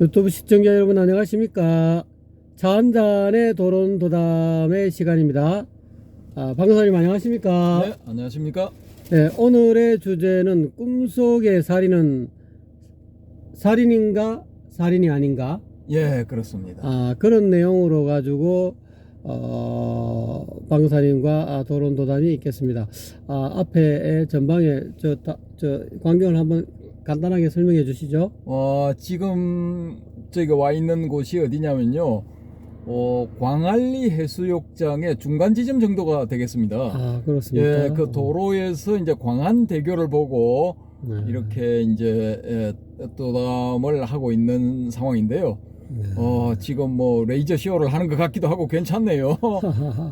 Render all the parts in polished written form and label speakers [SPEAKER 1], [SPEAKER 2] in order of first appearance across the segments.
[SPEAKER 1] 유튜브 시청자 여러분 안녕하십니까? 차 한잔의 도론도담의 시간입니다. 박사님 안녕하십니까?
[SPEAKER 2] 네, 안녕하십니까?
[SPEAKER 1] 네, 오늘의 주제는 꿈속의 살인은 살인인가 살인이 아닌가?
[SPEAKER 2] 예, 그렇습니다.
[SPEAKER 1] 그런 내용으로 가지고 박사님과 도론도담이 있겠습니다. 앞에 전방에 저 광경을 한번 간단하게 설명해 주시죠.
[SPEAKER 2] 지금 저희가 와 있는 곳이 어디냐면요. 광안리 해수욕장의 중간 지점 정도가 되겠습니다.
[SPEAKER 1] 그렇습니까?
[SPEAKER 2] 예, 그 도로에서 이제 광안대교를 보고
[SPEAKER 1] 네.
[SPEAKER 2] 이렇게 이제 도담을 하고 있는 상황인데요.
[SPEAKER 1] 네.
[SPEAKER 2] 지금 뭐 레이저 쇼를 하는 것 같기도 하고 괜찮네요.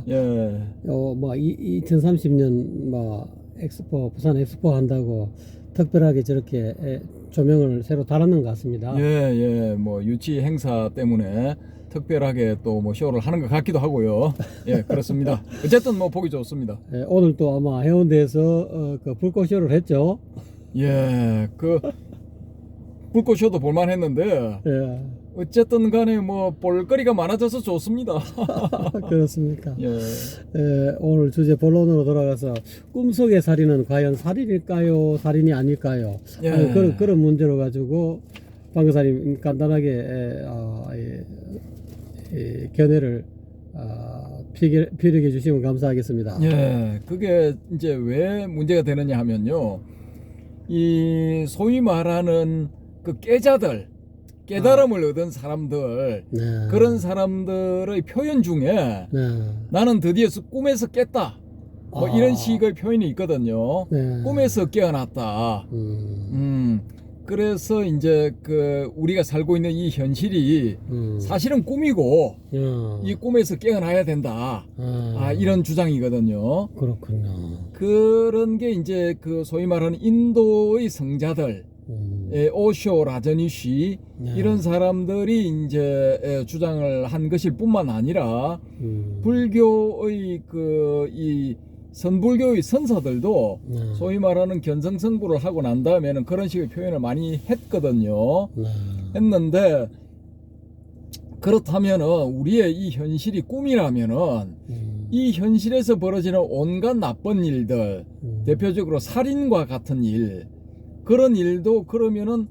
[SPEAKER 2] 예.
[SPEAKER 1] 2030년 엑스포 부산 엑스포 한다고 특별하게 저렇게 조명을 새로 달았는 것 같습니다.
[SPEAKER 2] 예, 뭐 유치 행사 때문에 특별하게 또 뭐 쇼를 하는 것 같기도 하고요. 예, 그렇습니다. 어쨌든 뭐 보기 좋습니다.
[SPEAKER 1] 오늘 또 아마 해운대에서 그 불꽃 쇼를 했죠.
[SPEAKER 2] 예, 그 불꽃 쇼도 볼만 했는데
[SPEAKER 1] 예.
[SPEAKER 2] 어쨌든 간에 뭐 볼거리가 많아져서 좋습니다.
[SPEAKER 1] 그렇습니까?
[SPEAKER 2] 예.
[SPEAKER 1] 오늘 주제 본론으로 돌아가서 꿈속의 살인은 과연 살인일까요? 살인이 아닐까요?
[SPEAKER 2] 예.
[SPEAKER 1] 그런 문제로 가지고 박사님 간단하게 견해를 피력해 주시면 감사하겠습니다.
[SPEAKER 2] 예, 그게 이제 왜 문제가 되느냐 하면요. 이 소위 말하는 그 깨달음을 얻은 사람들,
[SPEAKER 1] 네.
[SPEAKER 2] 그런 사람들의 표현 중에
[SPEAKER 1] 네.
[SPEAKER 2] 나는 드디어 꿈에서 깼다. 뭐 이런 식의 표현이 있거든요.
[SPEAKER 1] 네.
[SPEAKER 2] 꿈에서 깨어났다. 그래서 이제 그 우리가 살고 있는 이 현실이 사실은 꿈이고 이 꿈에서 깨어나야 된다. 이런 주장이거든요.
[SPEAKER 1] 그렇군요.
[SPEAKER 2] 그런 게 이제 그 소위 말하는 인도의 성자들, 오쇼, 라저니쉬 이런 사람들이 이제 주장을 한 것일 뿐만 아니라 불교의 이 선불교의 선사들도 소위 말하는 견성성불을 하고 난 다음에는 그런 식의 표현을 많이 했거든요. 했는데 그렇다면은 우리의 이 현실이 꿈이라면은 이 현실에서 벌어지는 온갖 나쁜 일들, 대표적으로 살인과 같은 일, 그런 일도 그러면은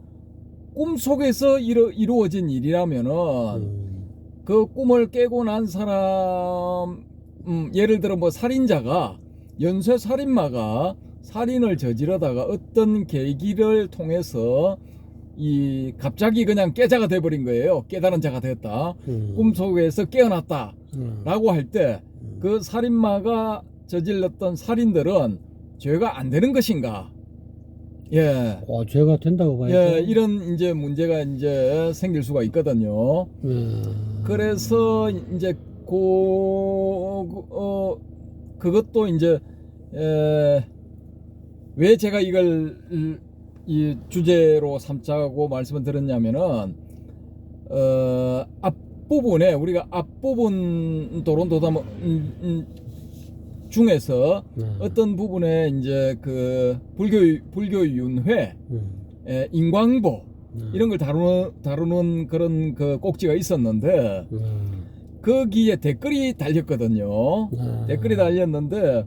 [SPEAKER 2] 꿈속에서 이루어진 일이라면은 그 꿈을 깨고 난 사람, 예를 들어 뭐 살인자가 연쇄 살인마가 살인을 저지르다가 어떤 계기를 통해서 갑자기 그냥 깨자가 돼버린 거예요. 깨달은 자가 됐다. 꿈속에서 깨어났다. 라고 할 때 그 살인마가 저질렀던 살인들은 죄가 안 되는 것인가? 예.
[SPEAKER 1] 죄가 된다고 봐야죠.
[SPEAKER 2] 예, 이런 이제 문제가 이제 생길 수가 있거든요. 그래서 이제 그것도 이제 왜 제가 이걸 이 주제로 삼자고 말씀을 드렸냐면은 앞부분에 우리가 앞부분 도론도담 중에서 어떤 부분에 이제 그 불교의 윤회, 인광보 이런 걸 다루는 그런 그 꼭지가 있었는데 거기에 댓글이 달렸거든요. 댓글이 달렸는데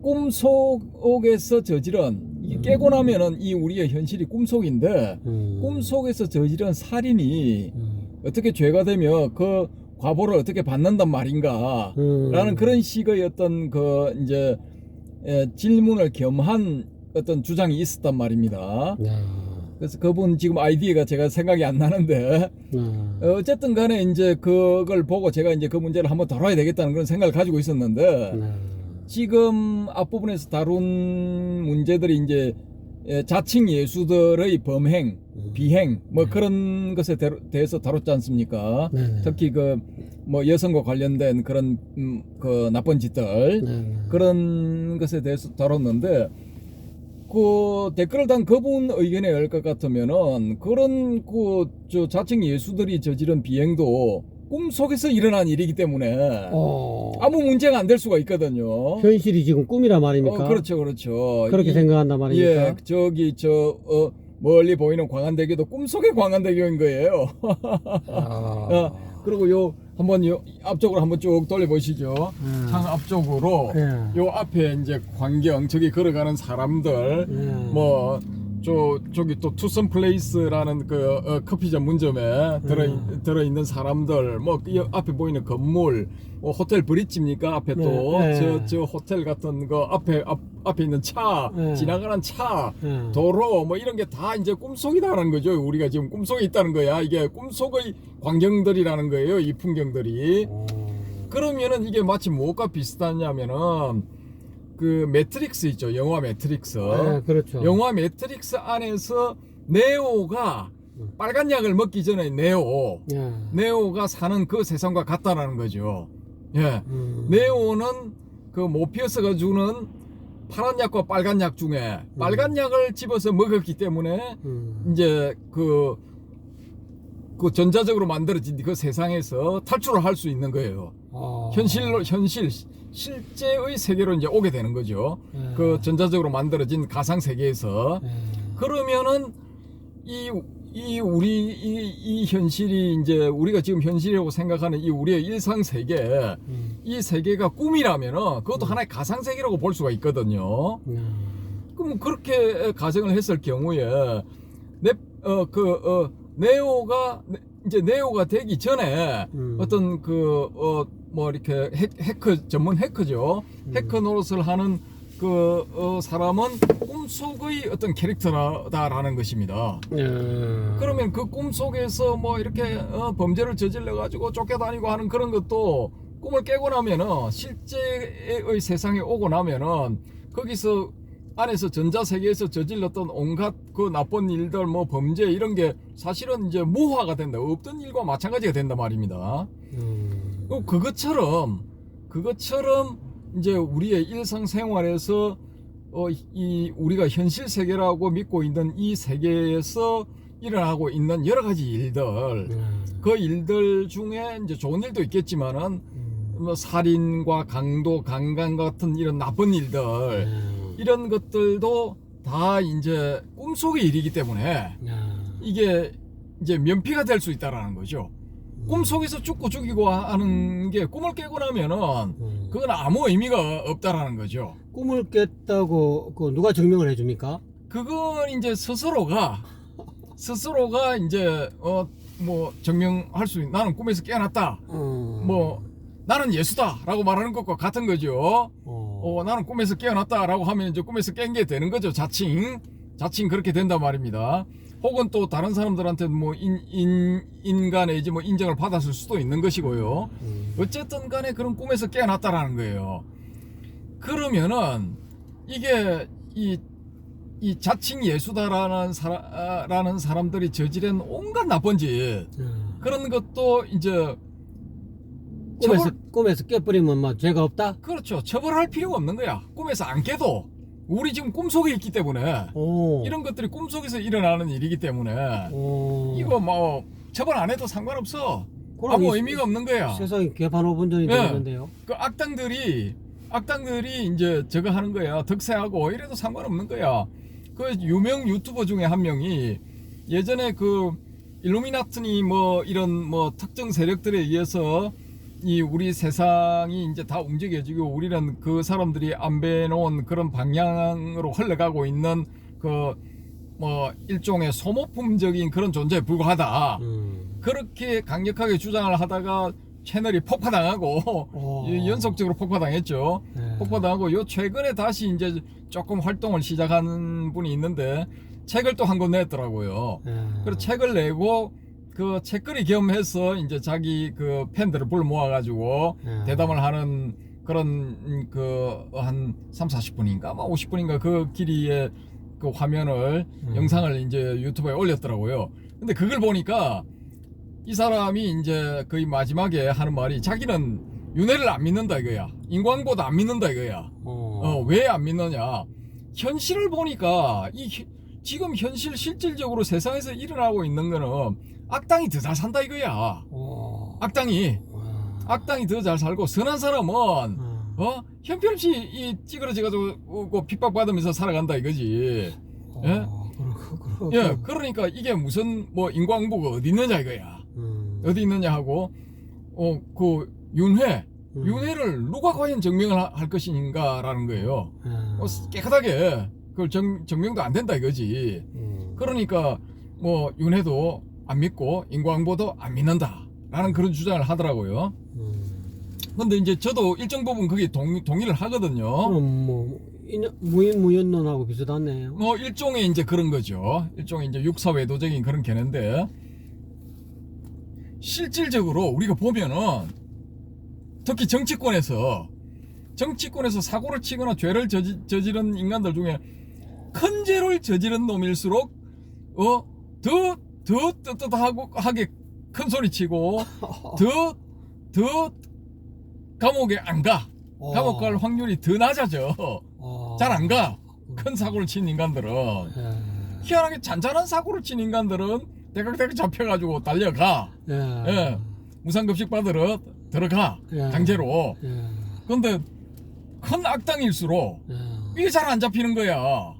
[SPEAKER 2] 꿈속에서 저지른 깨고 나면은 이 우리의 현실이 꿈속인데 꿈속에서 저지른 살인이 어떻게 죄가 되며 그 과보를 어떻게 받는단 말인가 라는 그런 식의 어떤 그 이제 질문을 겸한 어떤 주장이 있었단 말입니다. 그래서 그분 지금 아이디어가 제가 생각이 안 나는데 어쨌든 간에 이제 그걸 보고 제가 이제 그 문제를 한번 다뤄야 되겠다는 그런 생각을 가지고 있었는데 지금 앞부분에서 다룬 문제들이 이제 자칭 예수들의 범행, 비행 뭐 그런 것에 대해서 다뤘지 않습니까? 특히 그 뭐 여성과 관련된 그런 그 나쁜 짓들 그런 것에 대해서 다뤘는데 그 댓글을 단 그분 의견에 열 것 같으면은 그런 저 자칭 예수들이 저지른 비행도 꿈속에서 일어난 일이기 때문에 아무 문제가 안 될 수가 있거든요.
[SPEAKER 1] 현실이 지금 꿈이란 말입니까?
[SPEAKER 2] 그렇죠.
[SPEAKER 1] 그렇게 생각한단 말입니까?
[SPEAKER 2] 예, 멀리 보이는 광안대교도 꿈속의 광안대교인 거예요.
[SPEAKER 1] 아.
[SPEAKER 2] 그리고 요 한번 요 앞쪽으로 한번 쭉 돌려보시죠. 창 앞쪽으로
[SPEAKER 1] 예.
[SPEAKER 2] 요 앞에 이제 광경 저기 걸어가는 사람들
[SPEAKER 1] 예.
[SPEAKER 2] 뭐 저기 또 투썸 플레이스라는 그 커피점 문점에 들어 있는 사람들 뭐 이 앞에 보이는 건물 뭐 호텔 브릿지입니까 앞에 또 저 호텔 같은 거 앞에 있는 차 지나가는 차 도로 뭐 이런 게 다 이제 꿈속이다라는 거죠. 우리가 지금 꿈속에 있다는 거야. 이게 꿈속의 광경들이라는 거예요. 이 풍경들이. 그러면은 이게 마치 뭐가 비슷하냐면은 그 매트릭스 있죠. 영화 매트릭스.
[SPEAKER 1] 네, 그렇죠.
[SPEAKER 2] 영화 매트릭스 안에서 네오가 빨간 약을 먹기 전에 네오가 사는 그 세상과 같다라는 거죠. 예. 네오는 그 모피어스가 주는 파란 약과 빨간 약 중에 빨간 약을 집어서 먹었기 때문에 이제 그 전자적으로 만들어진 그 세상에서 탈출을 할 수 있는 거예요. 실제의 세계로 이제 오게 되는 거죠. 그 전자적으로 만들어진 가상 세계에서. 그러면은 이 현실이 이제 우리가 지금 현실이라고 생각하는 이 우리의 일상 세계, 이 세계가 꿈이라면은 그것도 하나의 가상 세계라고 볼 수가 있거든요. 그럼 그렇게 가정을 했을 경우에 네오가 되기 전에 어떤 뭐 이렇게 전문 해커죠. 해커 노릇을 하는 사람은 꿈속의 어떤 캐릭터다라는 것입니다. 그러면 그 꿈속에서 뭐 이렇게 범죄를 저질러 가지고 쫓겨다니고 하는 그런 것도 꿈을 깨고 나면은 실제의 세상에 오고 나면은 거기서 안에서 전자세계에서 저질렀던 온갖 그 나쁜 일들 뭐 범죄 이런 게 사실은 이제 무화가 된다. 없던 일과 마찬가지가 된단 말입니다. 그것처럼 이제 우리의 일상생활에서 우리가 현실 세계라고 믿고 있는 이 세계에서 일어나고 있는 여러 가지 일들, 그 일들 중에 이제 좋은 일도 있겠지만은 뭐 살인과 강도, 강간 같은 이런 나쁜 일들, 이런 것들도 다 이제 꿈속의 일이기 때문에 이게 이제 면피가 될 수 있다라는 거죠. 꿈속에서 죽고 하는 게 꿈을 깨고 나면은 그건 아무 의미가 없다라는 거죠.
[SPEAKER 1] 꿈을 깼다고 누가 증명을 해줍니까?
[SPEAKER 2] 그건 이제 스스로가 이제 뭐 증명할 수 있는 나는 꿈에서 깨어났다. 뭐 나는 예수다라고 말하는 것과 같은 거죠. 나는 꿈에서 깨어났다라고 하면 이제 꿈에서 깬 게 되는 거죠. 자칭 그렇게 된단 말입니다. 혹은 또 다른 사람들한테 뭐 인간의 이제 뭐 인정을 받았을 수도 있는 것이고요. 어쨌든 간에 그런 꿈에서 깨어났다라는 거예요. 그러면은 이게 이 자칭 예수다라는 사람들이 저지른 온갖 나쁜 짓 그런 것도 이제
[SPEAKER 1] 꿈에서 깨버리면 막 죄가 없다?
[SPEAKER 2] 그렇죠. 처벌할 필요가 없는 거야. 꿈에서 안 깨도 우리 지금 꿈속에 있기 때문에 이런 것들이 꿈속에서 일어나는 일이기 때문에 이거 뭐 처벌 안 해도 상관없어. 아무 의미가 없는 거야.
[SPEAKER 1] 세상에 개판오분전이 되는데요.
[SPEAKER 2] 그 악당들이 이제 저거 하는 거야. 득세하고 이래도 상관없는 거야. 그 유명 유튜버 중에 한 명이 예전에 그 일루미나트니 뭐 이런 뭐 특정 세력들에 의해서 이 우리 세상이 이제 다 움직여지고 우리는 그 사람들이 안배놓은 그런 방향으로 흘러가고 있는 그 뭐 일종의 소모품적인 그런 존재에 불과하다. 그렇게 강력하게 주장을 하다가 채널이 폭파당하고 연속적으로 폭파당했죠. 폭파당하고 요 최근에 다시 이제 조금 활동을 시작하는 분이 있는데 책을 또 한 권 냈더라고요. 그래서 책을 내고 그 책거리 겸해서 이제 자기 그 팬들을 불러 모아가지고 대담을 하는 그런 그 한 30-40분인가 뭐 50분인가 그 길이의 그 화면을 영상을 이제 유튜브에 올렸더라고요. 근데 그걸 보니까 이 사람이 이제 거의 마지막에 하는 말이 자기는 윤회를 안 믿는다 이거야. 인광보다 안 믿는다 이거야. 왜 안 믿느냐? 현실을 보니까 지금 현실 실질적으로 세상에서 일어나고 있는 거는 악당이 더 잘 산다 이거야. 악당이 더 잘 살고 선한 사람은 형편없이 찌그러져가지고 핍박받으면서 살아간다 이거지. 예? 예, 그러니까 이게 무슨 뭐 인과응보가 어디 있느냐 이거야. 어디 있느냐 하고 그 윤회를 누가 과연 증명을 할 것인가라는 거예요. 깨끗하게 그걸 증명도 안 된다 이거지. 그러니까 뭐 윤회도 안 믿고 인과응보도 안 믿는다라는 그런 주장을 하더라고요. 근데 이제 저도 일정 부분 그게 동의를 하거든요.
[SPEAKER 1] 그럼 뭐 무인무연론하고 비슷하네요.
[SPEAKER 2] 뭐 일종의 이제 그런 거죠. 일종의 이제 육사외도적인 그런 견해인데 실질적으로 우리가 보면은 특히 정치권에서 사고를 치거나 죄를 저지른 인간들 중에 큰 죄를 저지른 놈일수록 더 떳떳하게 큰 소리 치고 더 감옥에 안 가. 감옥 갈 확률이 더 낮아져. 잘 안 가. 큰 사고를 친 인간들은. 희한하게 잔잔한 사고를 친 인간들은 대각대각 잡혀가지고 달려가. 예. 무상급식 받으러 들어가. 강제로. 근데 큰 악당일수록 이게 잘 안 잡히는 거야.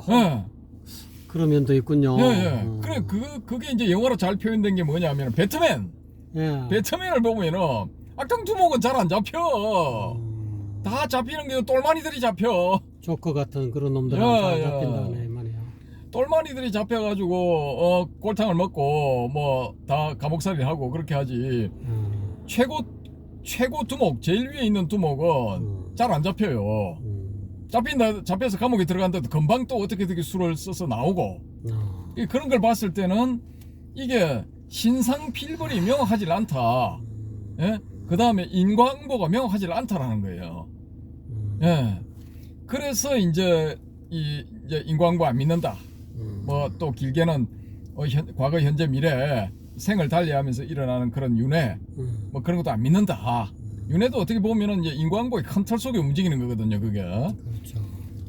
[SPEAKER 2] 예.
[SPEAKER 1] 그런 면도 있군요.
[SPEAKER 2] 예. 그래, 그게 이제 영어로 잘 표현된 게 뭐냐면 배트맨을 보면은 악당 두목은 잘 안 잡혀. 다 잡히는 게 똘마니들이 잡혀.
[SPEAKER 1] 조커 같은 그런 놈들은 잘 잡힌다네 말이야.
[SPEAKER 2] 똘마니들이 잡혀가지고 골탕을 먹고 뭐 다 감옥살이 하고 그렇게 하지. 최고 두목, 제일 위에 있는 두목은 잘 안 잡혀요. 잡혀서 감옥에 들어간데도 금방 또 어떻게 술을 써서 나오고. 그런 걸 봤을 때는 이게 신상필벌이 명확하지 않다. 예? 그 다음에 인과응보가 명확하지 않다라는 거예요. 예. 그래서 이제 이제 인과응보 안 믿는다. 뭐 또 길게는 과거, 현재, 미래 생을 달리하면서 일어나는 그런 윤회, 뭐 그런 것도 안 믿는다. 윤회도 어떻게 보면은 이제 인과응보의 큰 틀 속에 움직이는 거거든요, 그게.
[SPEAKER 1] 그렇죠.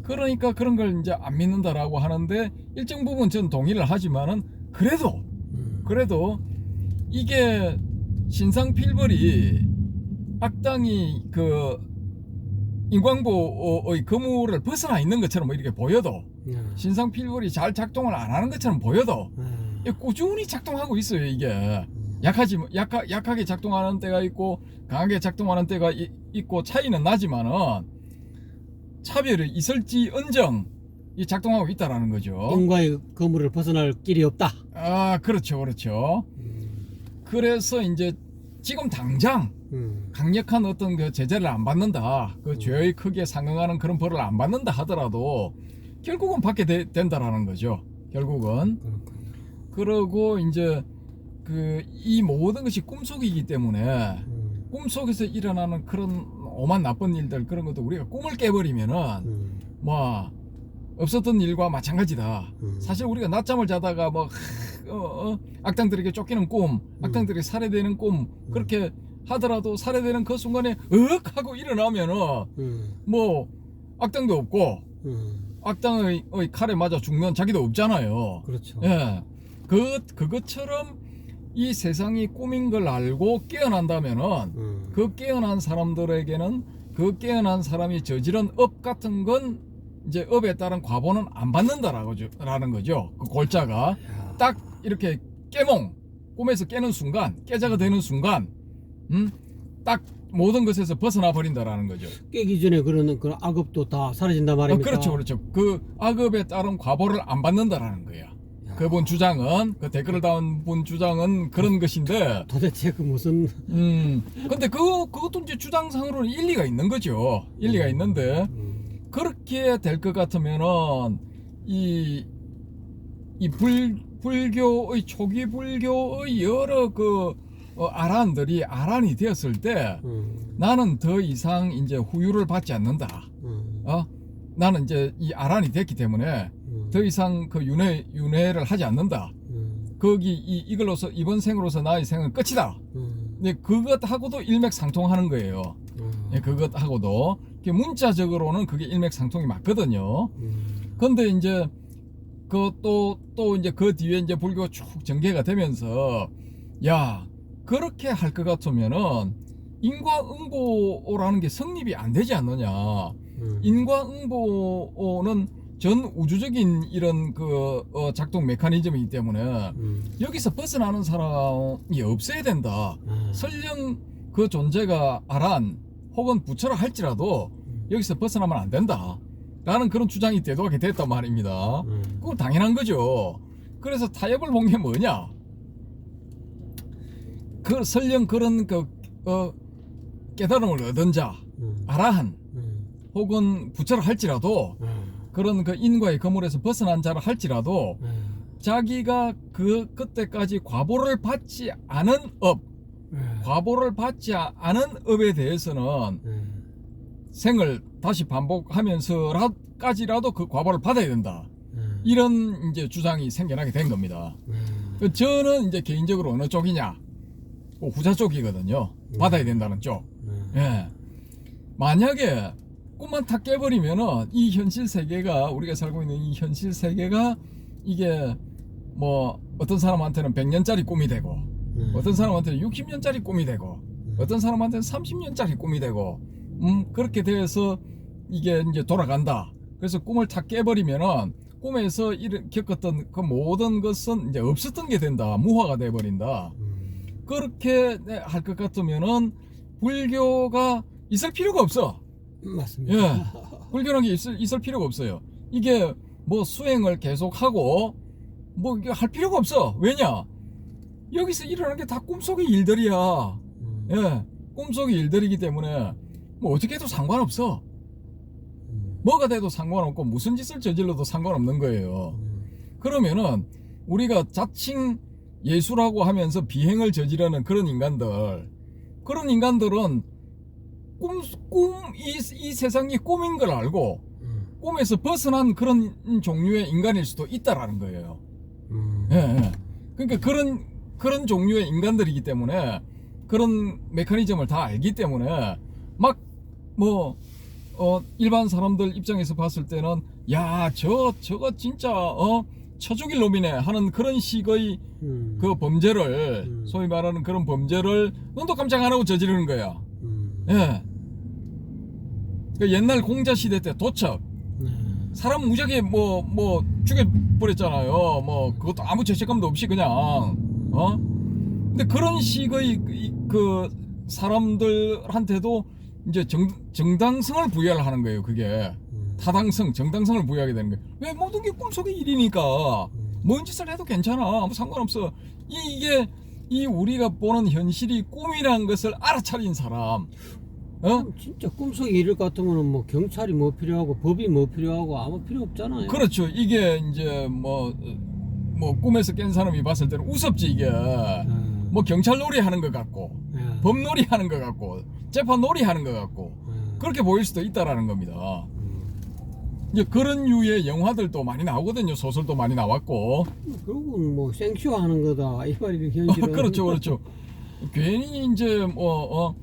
[SPEAKER 2] 그러니까 그런 걸 이제 안 믿는다라고 하는데 일정 부분 저는 동의를 하지만은 그래도 이게 신상필벌이 악당이 그 인과응보의 거물을 벗어나 있는 것처럼 이렇게 보여도 신상필벌이 잘 작동을 안 하는 것처럼 보여도 꾸준히 작동하고 있어요. 이게 약하게 작동하는 때가 있고 강하게 작동하는 때가 있고 차이는 나지만은 차별이 있을지언정 이 작동하고 있다라는 거죠.
[SPEAKER 1] 인과의 거물을 벗어날 길이 없다.
[SPEAKER 2] 아, 그렇죠. 그래서 이제 지금 당장 강력한 어떤 그 제재를 안 받는다, 그 죄의 크기에 상응하는 그런 벌을 안 받는다 하더라도 결국은 받게 된다라는 거죠. 결국은. 그러고 이제 이 모든 것이 꿈속이기 때문에 꿈속에서 일어나는 그런 오만 나쁜 일들, 그런 것도 우리가 꿈을 깨버리면은 뭐 없었던 일과 마찬가지다. 사실 우리가 낮잠을 자다가 뭐 악당들에게 쫓기는 꿈, 악당들에게 살해되는 꿈, 그렇게 하더라도 살해되는 그 순간에 하고 일어나면은 뭐 악당도 없고 악당의 칼에 맞아 죽는 자기도 없잖아요.
[SPEAKER 1] 그렇죠.
[SPEAKER 2] 예. 그것처럼 이 세상이 꿈인 걸 알고 깨어난다면은 그 깨어난 사람들에게는 그 깨어난 사람이 저지른 업 같은 건 이제 업에 따른 과보는 안 받는다라는 거죠. 그 골자가 딱 이렇게 꿈에서 깨는 순간, 깨자가 되는 순간, 딱 모든 것에서 벗어나 버린다라는 거죠.
[SPEAKER 1] 깨기 전에 그러는 그 악업도 다 사라진단 말입니까?
[SPEAKER 2] 그렇죠. 그 악업에 따른 과보를 안 받는다라는 거예요. 그분 주장은, 그 댓글을 다운 분 주장은 그런 것인데.
[SPEAKER 1] 도대체 그 무슨.
[SPEAKER 2] 근데 그것도 이제 주장상으로는 일리가 있는 거죠. 일리가 있는데, 그렇게 될 것 같으면은, 불교의, 초기 불교의 여러 아란이 되었을 때, 나는 더 이상 이제 후유를 받지 않는다. 나는 이제 이 아란이 됐기 때문에, 더 이상 그 윤회를 하지 않는다. 이걸로서 이번 생으로서 나의 생은 끝이다. 근데 그것하고도 일맥상통하는 거예요. 그것하고도 문자적으로는 그게 일맥상통이 맞거든요. 근데 이제 또 이제 그 뒤에 이제 불교가 쭉 전개가 되면서 그렇게 할 것 같으면은 인과응보라는 게 성립이 안 되지 않느냐. 인과응보는 전 우주적인 이런 그 작동 메커니즘이기 때문에 여기서 벗어나는 사람이 없어야 된다. 설령 그 존재가 아란 혹은 부처라 할지라도 여기서 벗어나면 안 된다. 라는 그런 주장이 대두하게 됐단 말입니다. 그거 당연한 거죠. 그래서 타협을 본 게 뭐냐? 그 설령 그런 깨달음을 얻은 자, 아라한 혹은 부처라 할지라도 그런 그 인과의 거물에서 벗어난 자라 할지라도 자기가 그때까지 과보를 받지 않은 과보를 받지 않은 업에 대해서는 생을 다시 반복하면서까지라도 그 과보를 받아야 된다. 이런 이제 주장이 생겨나게 된 겁니다. 저는 이제 개인적으로 어느 쪽이냐? 후자 쪽이거든요. 받아야 된다는 쪽. 예. 만약에 꿈만 탁 깨버리면은 이 현실 세계가, 우리가 살고 있는 이 현실 세계가 이게 뭐 어떤 사람한테는 100년짜리 꿈이 되고 어떤 사람한테는 60년짜리 꿈이 되고 어떤 사람한테는 30년짜리 꿈이 되고 그렇게 돼서 이게 이제 돌아간다. 그래서 꿈을 탁 깨버리면은 꿈에서 겪었던 그 모든 것은 이제 없었던 게 된다. 무화가 돼버린다. 그렇게 할 것 같으면은 불교가 있을 필요가 없어.
[SPEAKER 1] 맞습니다.
[SPEAKER 2] 예. 불교라는 게 있을 필요가 없어요. 이게 뭐 수행을 계속하고 뭐 이게 할 필요가 없어. 왜냐? 여기서 일어나는 게 다 꿈속의 일들이야. 예. 꿈속의 일들이기 때문에 뭐 어떻게 해도 상관없어. 뭐가 돼도 상관없고 무슨 짓을 저질러도 상관없는 거예요. 그러면은 우리가 자칭 예수라고 하면서 비행을 저지르는 그런 인간들은 이 세상이 꿈인 걸 알고 꿈에서 벗어난 그런 종류의 인간일 수도 있다라는 거예요. 예, 예. 그러니까 그런 종류의 인간들이기 때문에 그런 메커니즘을 다 알기 때문에 막 일반 사람들 입장에서 봤을 때는 야, 저거 진짜 쳐 죽일 놈이네 하는 그런 식의 그 범죄를 소위 말하는 그런 범죄를 눈도 깜짝 안 하고 저지르는 거야. 예. 그 옛날 공자 시대 때 도척 사람 무지하게 죽여버렸잖아요. 뭐 그것도 아무 죄책감도 없이 그냥 근데 그런 식의 그 사람들한테도 이제 정당성을 부여를 하는 거예요. 그게 타당성, 정당성을 부여하게 되는 거예요. 왜 모든 게 꿈속의 일이니까 뭔 짓을 해도 괜찮아. 아무 상관없어. 이게 우리가 보는 현실이 꿈이라는 것을 알아차린 사람.
[SPEAKER 1] 진짜 꿈속에 이럴 것 같으면 뭐 경찰이 뭐 필요하고 법이 뭐 필요하고 아무 필요 없잖아요.
[SPEAKER 2] 그렇죠. 이게 이제 뭐 꿈에서 깬 사람이 봤을 때는 우습지 이게. 뭐 경찰 놀이 하는 것 같고 법 놀이 하는 것 같고 재판 놀이 하는 것 같고 그렇게 보일 수도 있다라는 겁니다. 이제 그런 류의 영화들도 많이 나오거든요. 소설도 많이 나왔고.
[SPEAKER 1] 결국은 뭐 생쇼 하는 거다 이 말이 현실은.
[SPEAKER 2] 그렇죠. 괜히 이제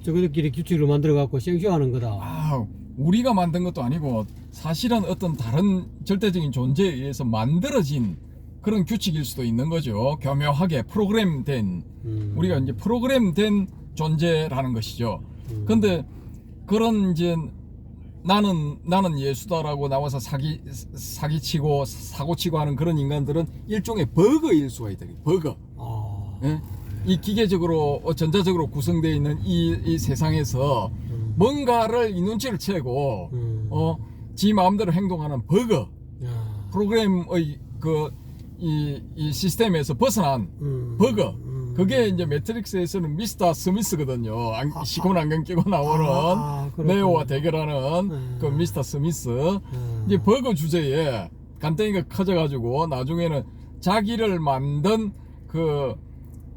[SPEAKER 1] 저거들끼리 규칙을 만들어 갖고 생쇼 하는 거다.
[SPEAKER 2] 우리가 만든 것도 아니고 사실은 어떤 다른 절대적인 존재에 의해서 만들어진 그런 규칙일 수도 있는 거죠. 교묘하게 프로그램된 우리가 이제 프로그램된 존재라는 것이죠. 근데 그런 이제 나는 예수다라고 나와서 사기치고 사고치고 하는 그런 인간들은 일종의 버거일 수가 있다. 버거. 예? 이 기계적으로 전자적으로 구성되어 있는 이 세상에서 뭔가를 이 눈치를 채고 지 마음대로 행동하는 버거. 프로그램의 이 시스템에서 벗어난 버거. 그게 이제 매트릭스에서는 미스터 스미스거든요. 시커먼 안경 끼고 나오는 네오와 대결하는 그 미스터 스미스. 이제 버거 주제에 간땡이가 커져가지고 나중에는 자기를 만든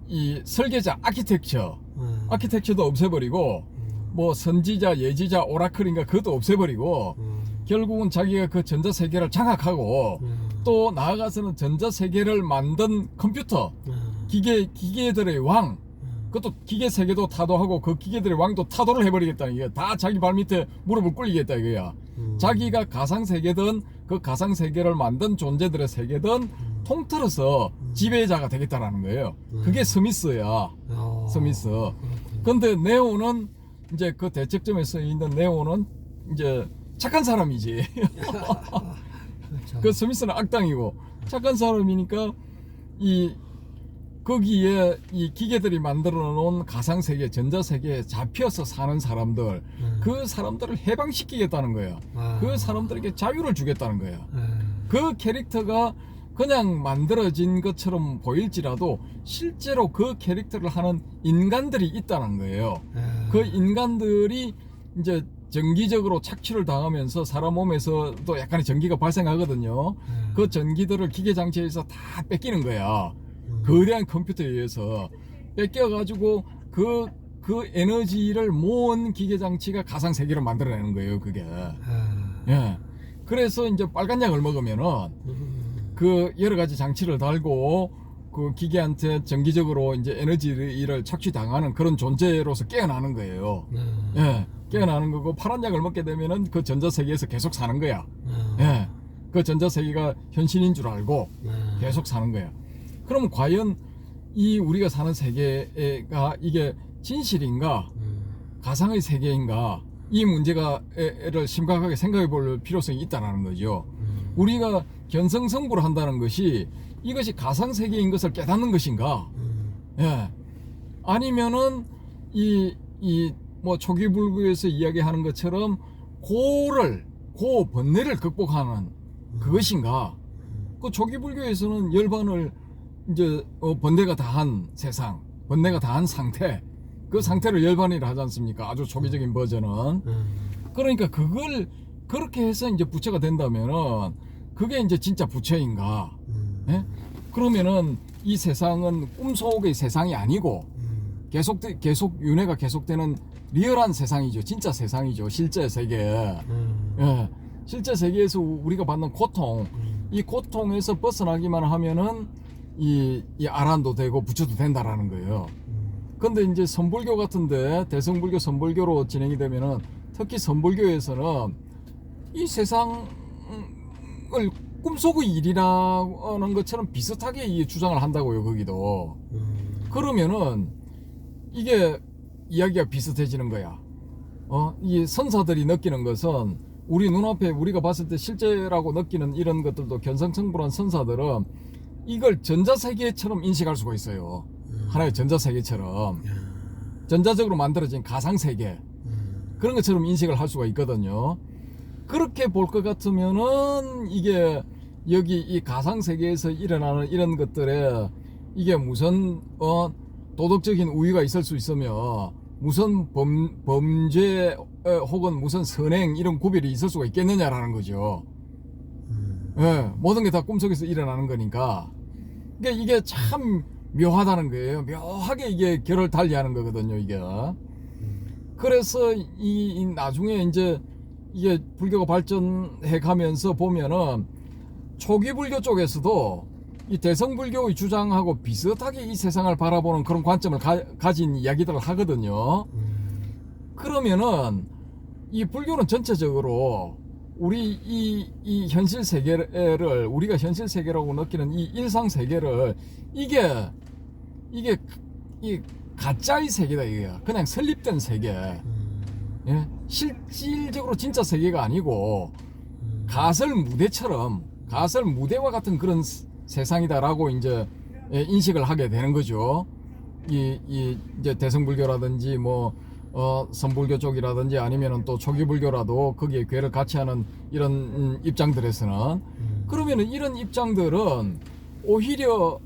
[SPEAKER 2] 이 설계자 아키텍처도 없애버리고 뭐 선지자 예지자 오라클인가 그것도 없애버리고 결국은 자기가 그 전자세계를 장악하고 또 나아가서는 전자세계를 만든 컴퓨터 기계들의 왕 그것도 기계세계도 타도하고 그 기계들의 왕도 타도를 해버리겠다. 이게 다 자기 발밑에 무릎을 꿇리겠다 이거야. 자기가 가상세계든 그 가상세계를 만든 존재들의 세계든 통틀어서 지배자가 되겠다라는 거예요. 그게 스미스야. 스미스. 근데 네오는 이제 그 대책점에 써 있는 네오는 이제 착한 사람이지.
[SPEAKER 1] 그렇죠.
[SPEAKER 2] 그 스미스는 악당이고 착한 사람이니까 이 거기에 이 기계들이 만들어 놓은 가상 세계, 전자 세계에 잡혀서 사는 사람들, 그 사람들을 해방시키겠다는 거예요.
[SPEAKER 1] 아.
[SPEAKER 2] 그 사람들에게 자유를 주겠다는 거예요.
[SPEAKER 1] 예.
[SPEAKER 2] 그 캐릭터가 그냥 만들어진 것처럼 보일지라도 실제로 그 캐릭터를 하는 인간들이 있다는 거예요.
[SPEAKER 1] 예.
[SPEAKER 2] 그 인간들이 이제 정기적으로 착취를 당하면서 사람 몸에서도 약간의 전기가 발생하거든요. 그 전기들을 기계 장치에서 다 뺏기는 거야. 거대한 컴퓨터에 의해서 뺏겨가지고 그 에너지를 모은 기계 장치가 가상 세계를 만들어내는 거예요. 그게. 예. 그래서 이제 빨간 약을 먹으면은 그 여러 가지 장치를 달고 그 기계한테 정기적으로 이제 에너지를 착취당하는 그런 존재로서 깨어나는 거예요. 예. 깨어나는 거고 파란 약을 먹게 되면은 그 전자 세계에서 계속 사는 거야. 예. 그 전자 세계가 현실인 줄 알고 계속 사는 거야. 그럼 과연 이 우리가 사는 세계가 이게 진실인가 가상의 세계인가 이 문제를 심각하게 생각해 볼 필요성이 있다는 거죠. 우리가 견성성불을 한다는 것이 이것이 가상 세계인 것을 깨닫는 것인가? 예. 아니면은 뭐 초기불교에서 이야기하는 것처럼 고 번뇌를 극복하는 그것인가? 그 초기불교에서는 열반을 이제 번뇌가 다한 세상, 번뇌가 다한 상태, 그 상태를 열반이라 하지 않습니까? 아주 초기적인 버전은. 그러니까 그걸 그렇게 해서 이제 부처가 된다면은 그게 이제 진짜 부처인가? 예? 그러면은 이 세상은 꿈속의 세상이 아니고 계속 윤회가 계속되는 리얼한 세상이죠. 진짜 세상이죠. 실제 세계. 예. 실제 세계에서 우리가 받는 고통, 이 고통에서 벗어나기만 하면은 이 아란도 되고 부처도 된다라는 거예요. 근데 이제 선불교 같은데 대성불교 선불교로 진행이 되면은 특히 선불교에서는 이 세상을 꿈속의 일이라는 것처럼 비슷하게 이 주장을 한다고요. 거기도. 그러면은 이게 이야기가 비슷해지는 거야. 이 선사들이 느끼는 것은 우리 눈앞에 우리가 봤을 때 실제라고 느끼는 이런 것들도 견성성불한 선사들은 이걸 전자세계처럼 인식할 수가 있어요. 하나의 전자세계처럼. 전자적으로 만들어진 가상세계. 그런 것처럼 인식을 할 수가 있거든요. 그렇게 볼 것 같으면은 이게 여기 이 가상세계에서 일어나는 이런 것들에 이게 무슨 도덕적인 우위가 있을 수 있으며 무슨 범죄 혹은 무슨 선행 이런 구별이 있을 수가 있겠느냐라는 거죠. 예, 모든 게 다 꿈속에서 일어나는 거니까. 그러니까 이게 참 묘하다는 거예요. 묘하게 이게 결을 달리하는 거거든요, 이게. 그래서 이 나중에 이제 이게 불교가 발전해 가면서 보면은 초기 불교 쪽에서도 이 대성불교의 주장하고 비슷하게 이 세상을 바라보는 그런 관점을 가진 이야기들을 하거든요. 그러면은 이 불교는 전체적으로 우리 이 현실 세계를 우리가 현실 세계라고 느끼는 이 일상 세계를 이게 이 가짜의 세계다 이게 그냥 설립된 세계. 예? 실질적으로 진짜 세계가 아니고 가설 무대와 같은 그런 세상이다라고 이제 인식을 하게 되는 거죠. 이제 대성불교라든지 뭐 선불교 쪽이라든지 아니면은 또 초기불교라도 거기에 괴를 같이 하는 이런 입장들에서는 그러면은 이런 입장들은 오히려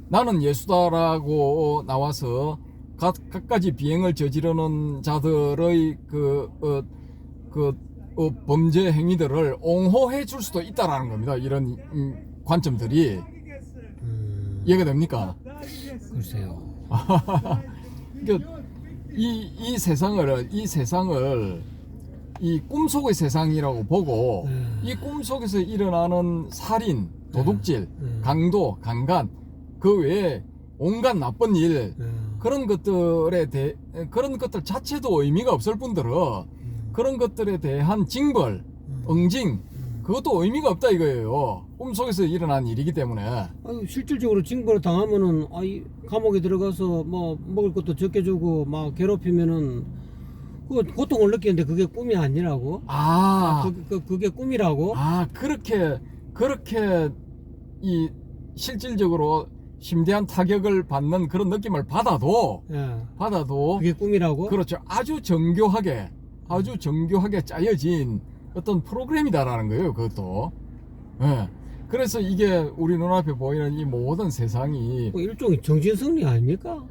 [SPEAKER 2] 나는 예수다라고 나와서 갖가지 비행을 저지르는 자들의 범죄 행위들을 옹호해 줄 수도 있다라는 겁니다. 이런 관점들이 이해가 됩니까?
[SPEAKER 1] 글쎄요.
[SPEAKER 2] 그러니까 이 세상을 이 꿈속의 세상이라고 보고 이 꿈속에서 일어나는 살인, 도둑질, 강도, 강간 그 외에 온갖 나쁜 일 그런 것들 자체도 의미가 없을 뿐더러 그런 것들에 대한 징벌, 응징 그것도 의미가 없다 이거예요. 꿈속에서 일어난 일이기 때문에.
[SPEAKER 1] 아유, 실질적으로 징벌을 당하면은 감옥에 들어가서 뭐 먹을 것도 적게 주고 막 괴롭히면은 그 고통을 느끼는데 그게 꿈이 아니라고? 그게 꿈이라고?
[SPEAKER 2] 그렇게 이 실질적으로 심대한 타격을 받는 그런 느낌을 받아도
[SPEAKER 1] 예.
[SPEAKER 2] 받아도
[SPEAKER 1] 그게 꿈이라고?
[SPEAKER 2] 그렇죠. 아주 정교하게 짜여진 어떤 프로그램이다라는 거예요. 그것도. 예. 그래서 이게 우리 눈앞에 보이는 이 모든 세상이
[SPEAKER 1] 뭐 일종의 정신승리 아닙니까?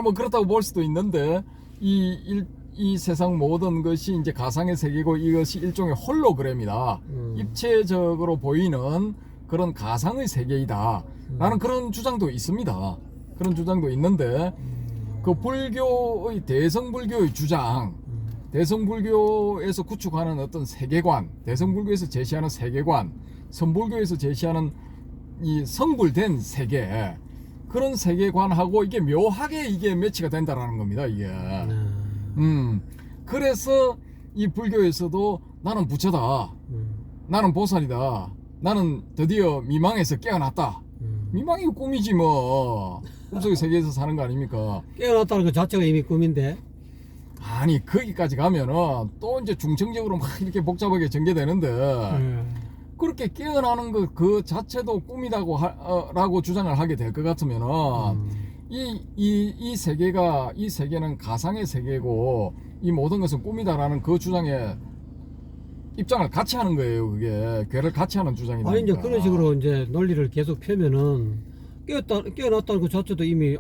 [SPEAKER 2] 뭐 그렇다고 볼 수도 있는데 이 세상 모든 것이 이제 가상의 세계고 이것이 일종의 홀로그램이다. 입체적으로 보이는 그런 가상의 세계이다. 라는 그런 주장도 있습니다. 그런 주장도 있는데 그 불교의 대성불교의 주장, 대성불교에서 구축하는 어떤 세계관, 대성불교에서 제시하는 세계관, 선불교에서 제시하는 이 성불된 세계, 그런 세계관하고 이게 묘하게 이게 매치가 된다라는 겁니다. 이게. 그래서 이 불교에서도 나는 부처다, 나는 보살이다, 나는 드디어 미망에서 깨어났다. 미망이 꿈이지 뭐. 꿈속의 세계에서 사는 거 아닙니까?
[SPEAKER 1] 깨어났다는 것 자체가 이미 꿈인데.
[SPEAKER 2] 아니 거기까지 가면은 또 이제 중층적으로 막 이렇게 복잡하게 전개되는데 그렇게 깨어나는 그 자체도 꿈이라고 라고 주장을 하게 될 것 같으면은 이 세계는 가상의 세계고 이 모든 것은 꿈이다라는 그 주장에 입장을 같이 하는 거예요. 그게 괴를 같이 하는 주장이다.
[SPEAKER 1] 아니 이제 그런 식으로 이제 논리를 계속 펴면은 깨어났다는 것 자체도 이미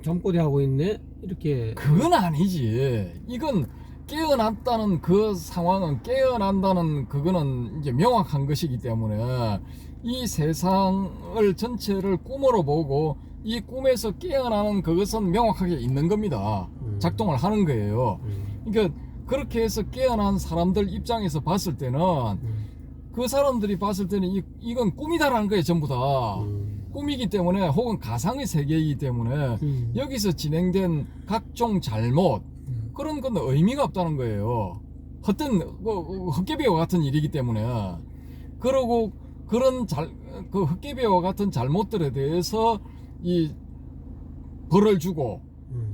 [SPEAKER 1] 잠꼬대 하고 있네 이렇게.
[SPEAKER 2] 그건 아니지. 이건 깨어났다는 그 상황은 깨어난다는 그거는 이제 명확한 것이기 때문에 이 세상을 전체를 꿈으로 보고 이 꿈에서 깨어나는 그것은 명확하게 있는 겁니다. 작동을 하는 거예요. 그러니까 그렇게 해서 깨어난 사람들 입장에서 봤을 때는 그 사람들이 봤을 때는 이건 꿈이다라는 거예요. 전부 다 꿈이기 때문에 혹은 가상의 세계이기 때문에 여기서 진행된 각종 잘못 그런 건 의미가 없다는 거예요. 헛된 헛개비와 같은 일이기 때문에. 그러고 그런 그 헛개비와 같은 잘못들에 대해서 이 벌을 주고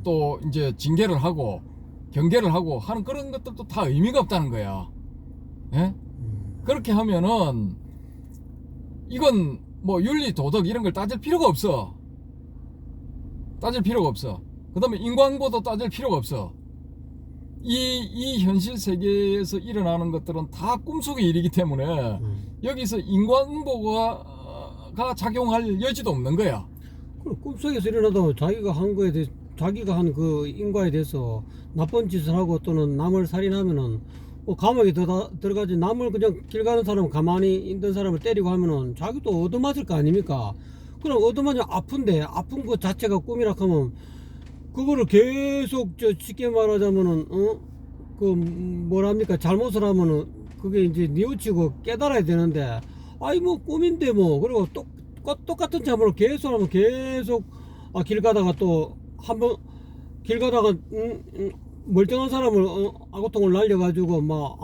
[SPEAKER 2] 또 이제 징계를 하고 경계를 하고 하는 그런 것들도 다 의미가 없다는 거야. 예? 그렇게 하면은 이건 뭐 윤리 도덕 이런 걸 따질 필요가 없어. 따질 필요가 없어. 그 다음에 인과응보도 따질 필요가 없어. 이 현실 세계에서 일어나는 것들은 다 꿈속의 일이기 때문에 여기서 인과응보가 작용할 여지도 없는 거야.
[SPEAKER 1] 그럼 꿈속에서 일어나도 자기가 한 거에 대해 자기가 한 그 인과에 대해서 나쁜 짓을 하고 또는 남을 살인하면은 뭐 감옥에 들어가지 남을 그냥 길 가는 사람 가만히 있는 사람을 때리고 하면은 자기도 얻어맞을 거 아닙니까? 그럼 얻어맞으면 아픈데 아픈 것 자체가 꿈이라 하면 그거를 계속 쉽게 말하자면은 그 뭐랍니까 잘못을 하면은 그게 이제 뉘우치고 깨달아야 되는데 아이 뭐 꿈인데 뭐 그리고 똑같은 잘못을 계속 하면 계속 길 가다가 또 한번 길 가다가 멀쩡한 사람을 아구통을 날려가지고 막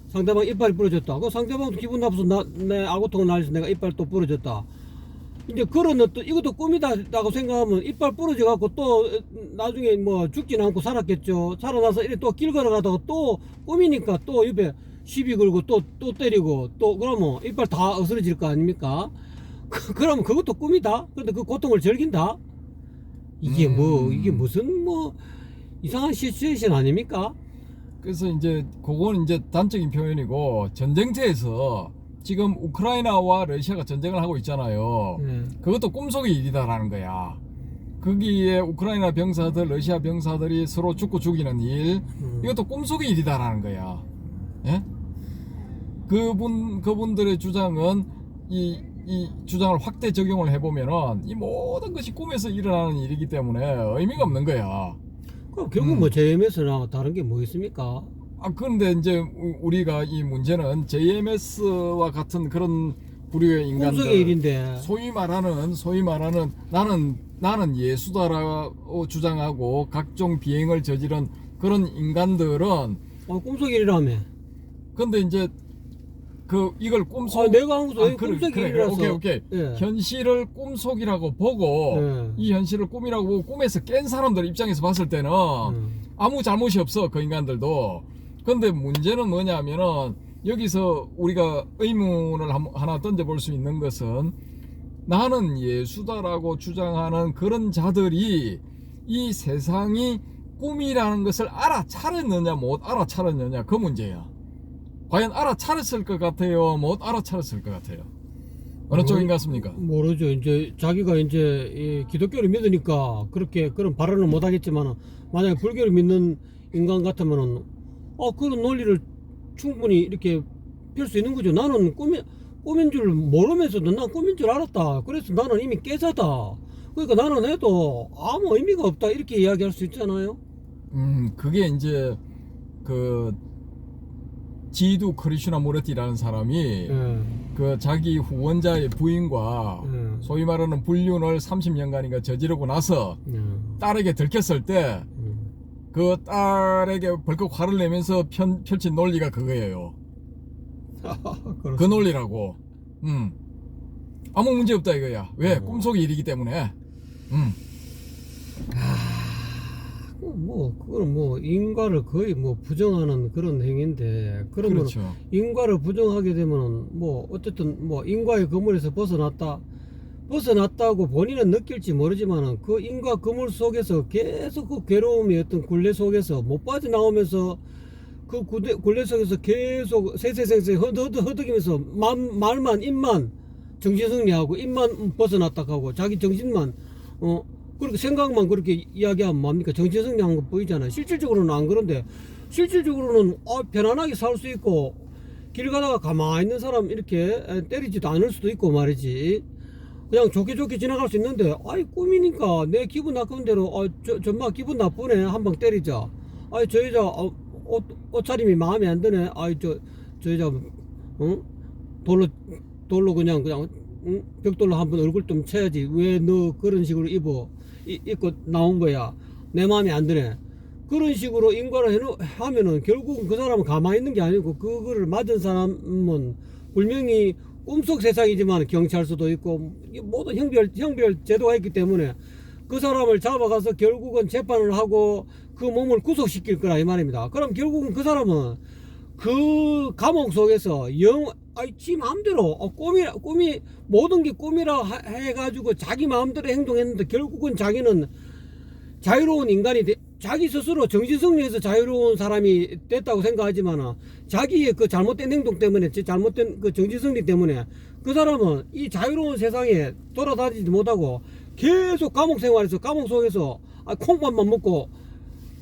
[SPEAKER 1] 상대방 이빨이 부러졌다. 그 상대방도 기분 나빠서 내 아구통을 날려서 내가 이빨 또 부러졌다. 이제 그런 또 이것도 꿈이다라고 생각하면 이빨 부러져 갖고 또 나중에 뭐 죽지는 않고 살았겠죠. 살아나서 이래 또 길 걸어가다가 또 꿈이니까 또 옆에 시비 걸고 또 때리고 또 그러면 이빨 다 어스러질 거 아닙니까? 그러면 그것도 꿈이다. 근데 그 고통을 즐긴다. 이게 이게 무슨 이상한 시츄에이션 아닙니까?
[SPEAKER 2] 그래서 이제 그건 이제 단적인 표현이고 전쟁터에서 지금 우크라이나와 러시아가 전쟁을 하고 있잖아요. 그것도 꿈속의 일이다라는 거야. 거기에 우크라이나 병사들, 러시아 병사들이 서로 죽고 죽이는 일, 이것도 꿈속의 일이다라는 거야. 예? 그분들의 주장은 이 주장을 확대 적용을 해보면은 이 모든 것이 꿈에서 일어나는 일이기 때문에 의미가 없는 거야.
[SPEAKER 1] 그럼 결국 뭐 JMS나 다른 게 뭐 있습니까?
[SPEAKER 2] 그런데 이제 우리가 이 문제는 JMS와 같은 그런 부류의 인간들,
[SPEAKER 1] 꿈속의 일인데
[SPEAKER 2] 소위 말하는 나는 예수다라고 주장하고 각종 비행을 저지른 그런 인간들은
[SPEAKER 1] 꿈속의 일이라며.
[SPEAKER 2] 근데 이제 이걸 꿈속
[SPEAKER 1] 내가 한 것도 꿈속의 일이라서.
[SPEAKER 2] 오케이.
[SPEAKER 1] 예.
[SPEAKER 2] 현실을 꿈속이라고 보고
[SPEAKER 1] 예.
[SPEAKER 2] 이 현실을 꿈이라고 보고 꿈에서 깬 사람들 입장에서 봤을 때는 아무 잘못이 없어 그 인간들도. 근데 문제는 뭐냐면은 여기서 우리가 의문을 하나 던져볼 수 있는 것은 나는 예수다라고 주장하는 그런 자들이 이 세상이 꿈이라는 것을 알아차렸느냐 못 알아차렸느냐 그 문제야. 과연 알아차렸을 것 같아요, 못 알아차렸을 것 같아요? 어느 쪽인 것 같습니까?
[SPEAKER 1] 모르죠. 이제 자기가 이제 이 기독교를 믿으니까 그렇게 그런 발언을 못 하겠지만, 만약에 불교를 믿는 인간 같으면은 그런 논리를 충분히 이렇게 펼 수 있는 거죠. 나는 꿈인 줄 모르면서도 난 꿈인 줄 알았다. 그래서 나는 이미 깨자다. 그러니까 나는 해도 아무 의미가 없다. 이렇게 이야기할 수 있잖아요.
[SPEAKER 2] 그게 이제 그 지두 크리슈나 모레티라는 사람이
[SPEAKER 1] 예.
[SPEAKER 2] 그 자기 후원자의 부인과 소위 말하는 불륜을 30년간인가 저지르고 나서
[SPEAKER 1] 예.
[SPEAKER 2] 딸에게 들켰을 때 그 딸에게 벌컥 화를 내면서 펼친 논리가 그거예요. 그 논리라고. 아무 문제 없다 이거야. 왜? 꿈속의 일이기 때문에.
[SPEAKER 1] 그거는 인과를 거의 부정하는 그런 행위인데, 그러면
[SPEAKER 2] 그렇죠.
[SPEAKER 1] 인과를 부정하게 되면 어쨌든 인과의 그물에서 벗어났다고 본인은 느낄지 모르지만은 그 인과 그물 속에서 계속 그 괴로움의 어떤 굴레 속에서 못 빠져나오면서 그 굴레 속에서 계속 세세생세 허덕이면서 말만 입만 정신승리하고 입만 벗어났다 하고 자기 정신만 그렇게 생각만 그렇게 이야기하면 뭡니까? 정신승리한 거 보이잖아요. 실질적으로는 안 그런데, 실질적으로는 편안하게 살 수 있고 길 가다가 가만히 있는 사람 이렇게 때리지도 않을 수도 있고 말이지. 그냥 좋게 지나갈 수 있는데, 꿈이니까 내 기분 나쁜 대로 정말 기분 나쁘네, 한 방 때리자. 저 여자 옷차림이 마음에 안 드네. 저 여자 돌로 그냥 벽돌로 한번 얼굴 좀 쳐야지. 왜 너 그런 식으로 입고 나온 거야? 내 마음에 안 드네. 그런 식으로 인과를 하면은 결국은 그 사람은 가만히 있는 게 아니고, 그거를 맞은 사람은 분명히 꿈속 세상이지만 경찰서도 있고 모든 형별 제도가 있기 때문에 그 사람을 잡아가서 결국은 재판을 하고 그 몸을 구속시킬 거라 이 말입니다. 그럼 결국은 그 사람은 그 감옥 속에서 지 마음대로 꿈이 모든 게 꿈이라 해가지고 자기 마음대로 행동했는데, 결국은 자기는 자유로운 인간이 자기 스스로 정신승리해서 자유로운 사람이 됐다고 생각하지만, 자기의 그 잘못된 행동 때문에, 잘못된 그 정신승리 때문에 그 사람은 이 자유로운 세상에 돌아다니지 못하고 계속 감옥 생활에서 감옥 속에서 콩밥만 먹고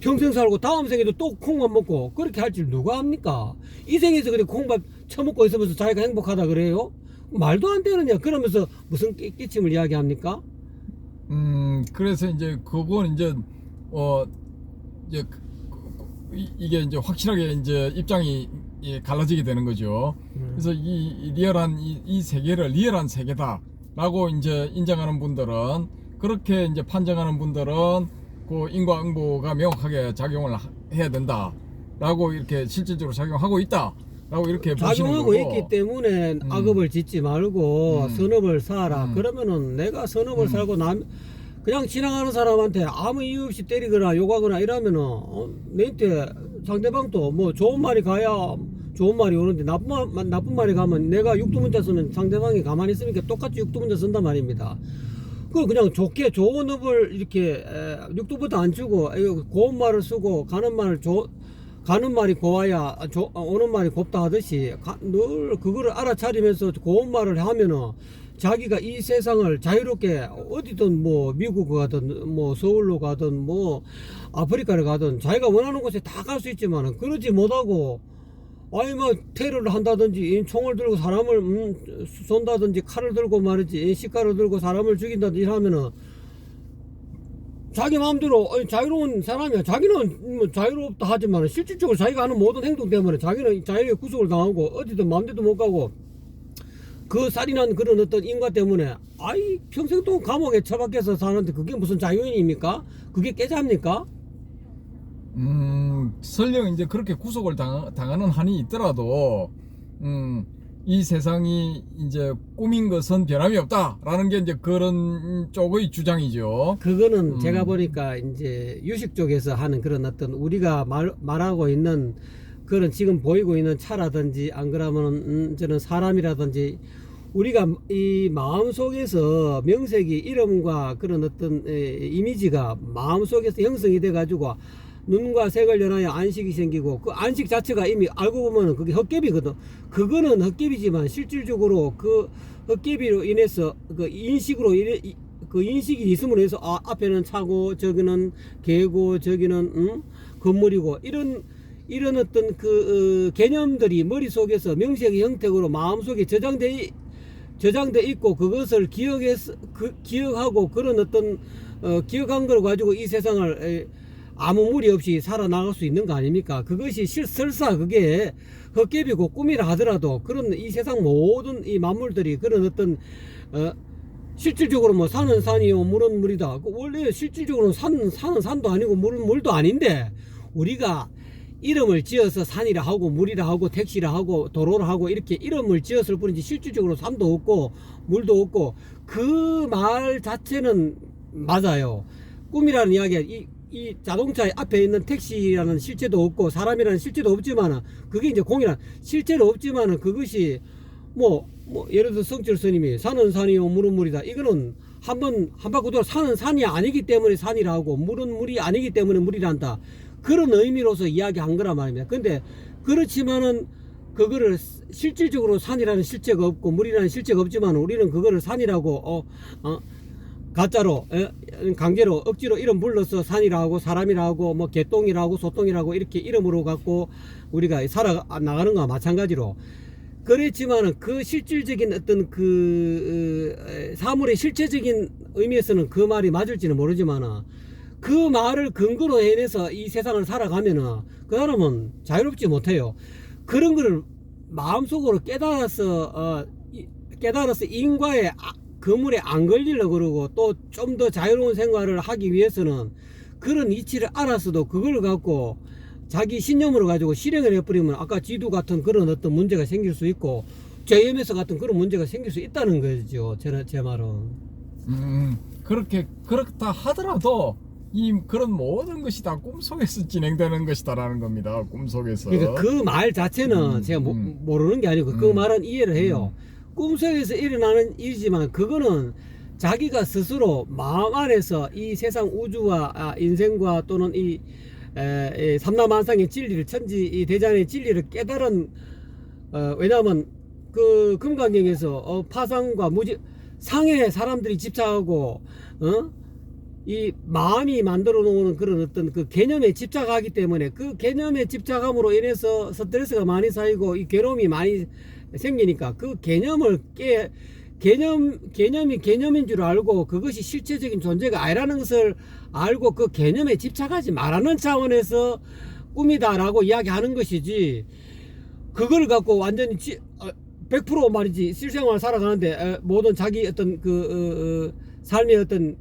[SPEAKER 1] 평생 살고 다음 생에도 또 콩밥 먹고 그렇게 할 줄 누가 합니까? 이 생에서 그래 콩밥 처먹고 있으면서 자기가 행복하다 그래요? 말도 안 되느냐. 그러면서 무슨 끼침을 이야기합니까?
[SPEAKER 2] 그래서 이제 그건 이제 이게 이제 확실하게 이제 입장이 갈라지게 되는 거죠. 그래서 이 리얼한 이 세계를 리얼한 세계다라고 이제 인정하는 분들은, 그렇게 이제 판정하는 분들은 그 인과응보가 명확하게 작용을 해야 된다라고 이렇게 실질적으로 작용하고 있다라고 이렇게 보시는
[SPEAKER 1] 작용하고
[SPEAKER 2] 거고.
[SPEAKER 1] 있기 때문에 악업을 짓지 말고 선업을 쌓아라. 그러면은 내가 선업을 살고 그냥 지나가는 사람한테 아무 이유 없이 때리거나 욕하거나 이러면은 내한테 상대방도 좋은 말이 가야 좋은 말이 오는데 나쁜 말이 가면, 내가 육두문자 쓰면 상대방이 가만히 있으니까 똑같이 육두문자 쓴단 말입니다. 그걸 그냥 좋게 좋은 업을 이렇게 육두부터 안 주고 고운 말을 쓰고 가는 말이 고와야 오는 말이 곱다 하듯이 늘 그거를 알아차리면서 고운 말을 하면은 자기가 이 세상을 자유롭게 어디든 미국 가든 서울로 가든 아프리카를 가든 자기가 원하는 곳에 다 갈 수 있지만은, 그러지 못하고 테러를 한다든지 총을 들고 사람을 쏜다든지 칼을 들고 말이지 시칼을 들고 사람을 죽인다든지 이러면은 자기 마음대로 자유로운 사람이야. 자기는 자유롭다 하지만 실질적으로 자기가 하는 모든 행동 때문에 자기는 자유의 구속을 당하고 어디든 마음대로 못 가고, 그 살인한 그런 어떤 인과 때문에 평생 동안 감옥에 처박혀서 사는데 그게 무슨 자유인입니까? 그게 깨자입니까?
[SPEAKER 2] 설령 이제 그렇게 구속을 당하는 한이 있더라도 이 세상이 이제 꿈인 것은 변함이 없다라는 게 이제 그런 쪽의 주장이죠.
[SPEAKER 1] 그거는 제가 보니까 이제 유식 쪽에서 하는 그런 어떤 우리가 말하고 있는 그런 지금 보이고 있는 차라든지 안 그러면 저는 사람이라든지 우리가 이 마음속에서 명색이 이름과 그런 어떤 이미지가 마음속에서 형성이 돼 가지고 눈과 색을 연하여 안식이 생기고 그 안식 자체가 이미 알고 보면 그게 헛개비거든. 그거는 헛개비지만 실질적으로 그 헛개비로 인해서 그 인식으로 그 인식이 있음으로 해서 아 앞에는 차고 저기는 개고 저기는 건물이고 이런 어떤 그 개념들이 머릿속에서 명색의 형태로 마음속에 저장돼 있고 그것을 기억하고 그런 어떤 기억한 걸 가지고 이 세상을 아무 무리 없이 살아나갈 수 있는 거 아닙니까? 그것이 설사 그게 헛개비고 꿈이라 하더라도 그런 이 세상 모든 이 만물들이 그런 어떤 실질적으로 뭐 산은 산이요 물은 물이다. 원래 실질적으로는 산은 산도 아니고 물은 물도 아닌데 우리가 이름을 지어서 산이라 하고 물이라 하고 택시라 하고 도로라 하고 이렇게 이름을 지었을 뿐이지 실질적으로 산도 없고 물도 없고 그 말 자체는 맞아요. 꿈이라는 이야기가 이 자동차 앞에 있는 택시라는 실체도 없고 사람이라는 실체도 없지만은 그게 이제 공이란 실체는 없지만은 그것이 뭐 예를 들어 성철 스님이 산은 산이요 물은 물이다. 이거는 한 바퀴 돌아 산은 산이 아니기 때문에 산이라 하고 물은 물이 아니기 때문에 물이란다. 그런 의미로서 이야기한 거란 말입니다. 근데 그렇지만은 그거를 실질적으로 산이라는 실체가 없고 물이라는 실체가 없지만 우리는 그거를 산이라고 가짜로 강제로 억지로 이름 불러서 산이라 하고 사람이라 하고 뭐 개똥이라 하고 소똥이라 하고 이렇게 이름으로 갖고 우리가 살아나가는 거와 마찬가지로 그랬지만은 그 실질적인 어떤 그 사물의 실체적인 의미에서는 그 말이 맞을지는 모르지만은 그 말을 근거로 해내서 이 세상을 살아가면은 그 사람은 자유롭지 못해요. 그런 거를 마음속으로 깨달아서 인과의 그물에 안 걸리려고 그러고 또 좀 더 자유로운 생활을 하기 위해서는 그런 이치를 알았어도 그걸 갖고 자기 신념으로 가지고 실행을 해버리면 아까 지두 같은 그런 어떤 문제가 생길 수 있고 JMS 같은 그런 문제가 생길 수 있다는 거죠. 제 말은.
[SPEAKER 2] 그렇다 하더라도 그런 모든 것이 다 꿈속에서 진행되는 것이다라는 겁니다. 꿈속에서.
[SPEAKER 1] 그러니까 그 말 자체는 제가 모르는 게 아니고 그 말은 이해를 해요. 꿈속에서 일어나는 일이지만 그거는 자기가 스스로 마음 안에서 이 세상 우주와 인생과 또는 이 삼라만상의 진리를 천지 대자연의 진리를 깨달은 왜냐하면 그 금강경에서 파상과 무지 상에 사람들이 집착하고 이 마음이 만들어 놓은 그런 어떤 그 개념에 집착하기 때문에 그 개념에 집착함으로 인해서 스트레스가 많이 쌓이고 이 괴로움이 많이 생기니까 그 개념을 개념이 개념인 줄 알고 그것이 실체적인 존재가 아니라는 것을 알고 그 개념에 집착하지 말라는 차원에서 꿈이다라고 이야기하는 것이지 그걸 갖고 완전히 100% 말이지 실생활 살아가는데 모든 자기 어떤 삶의 어떤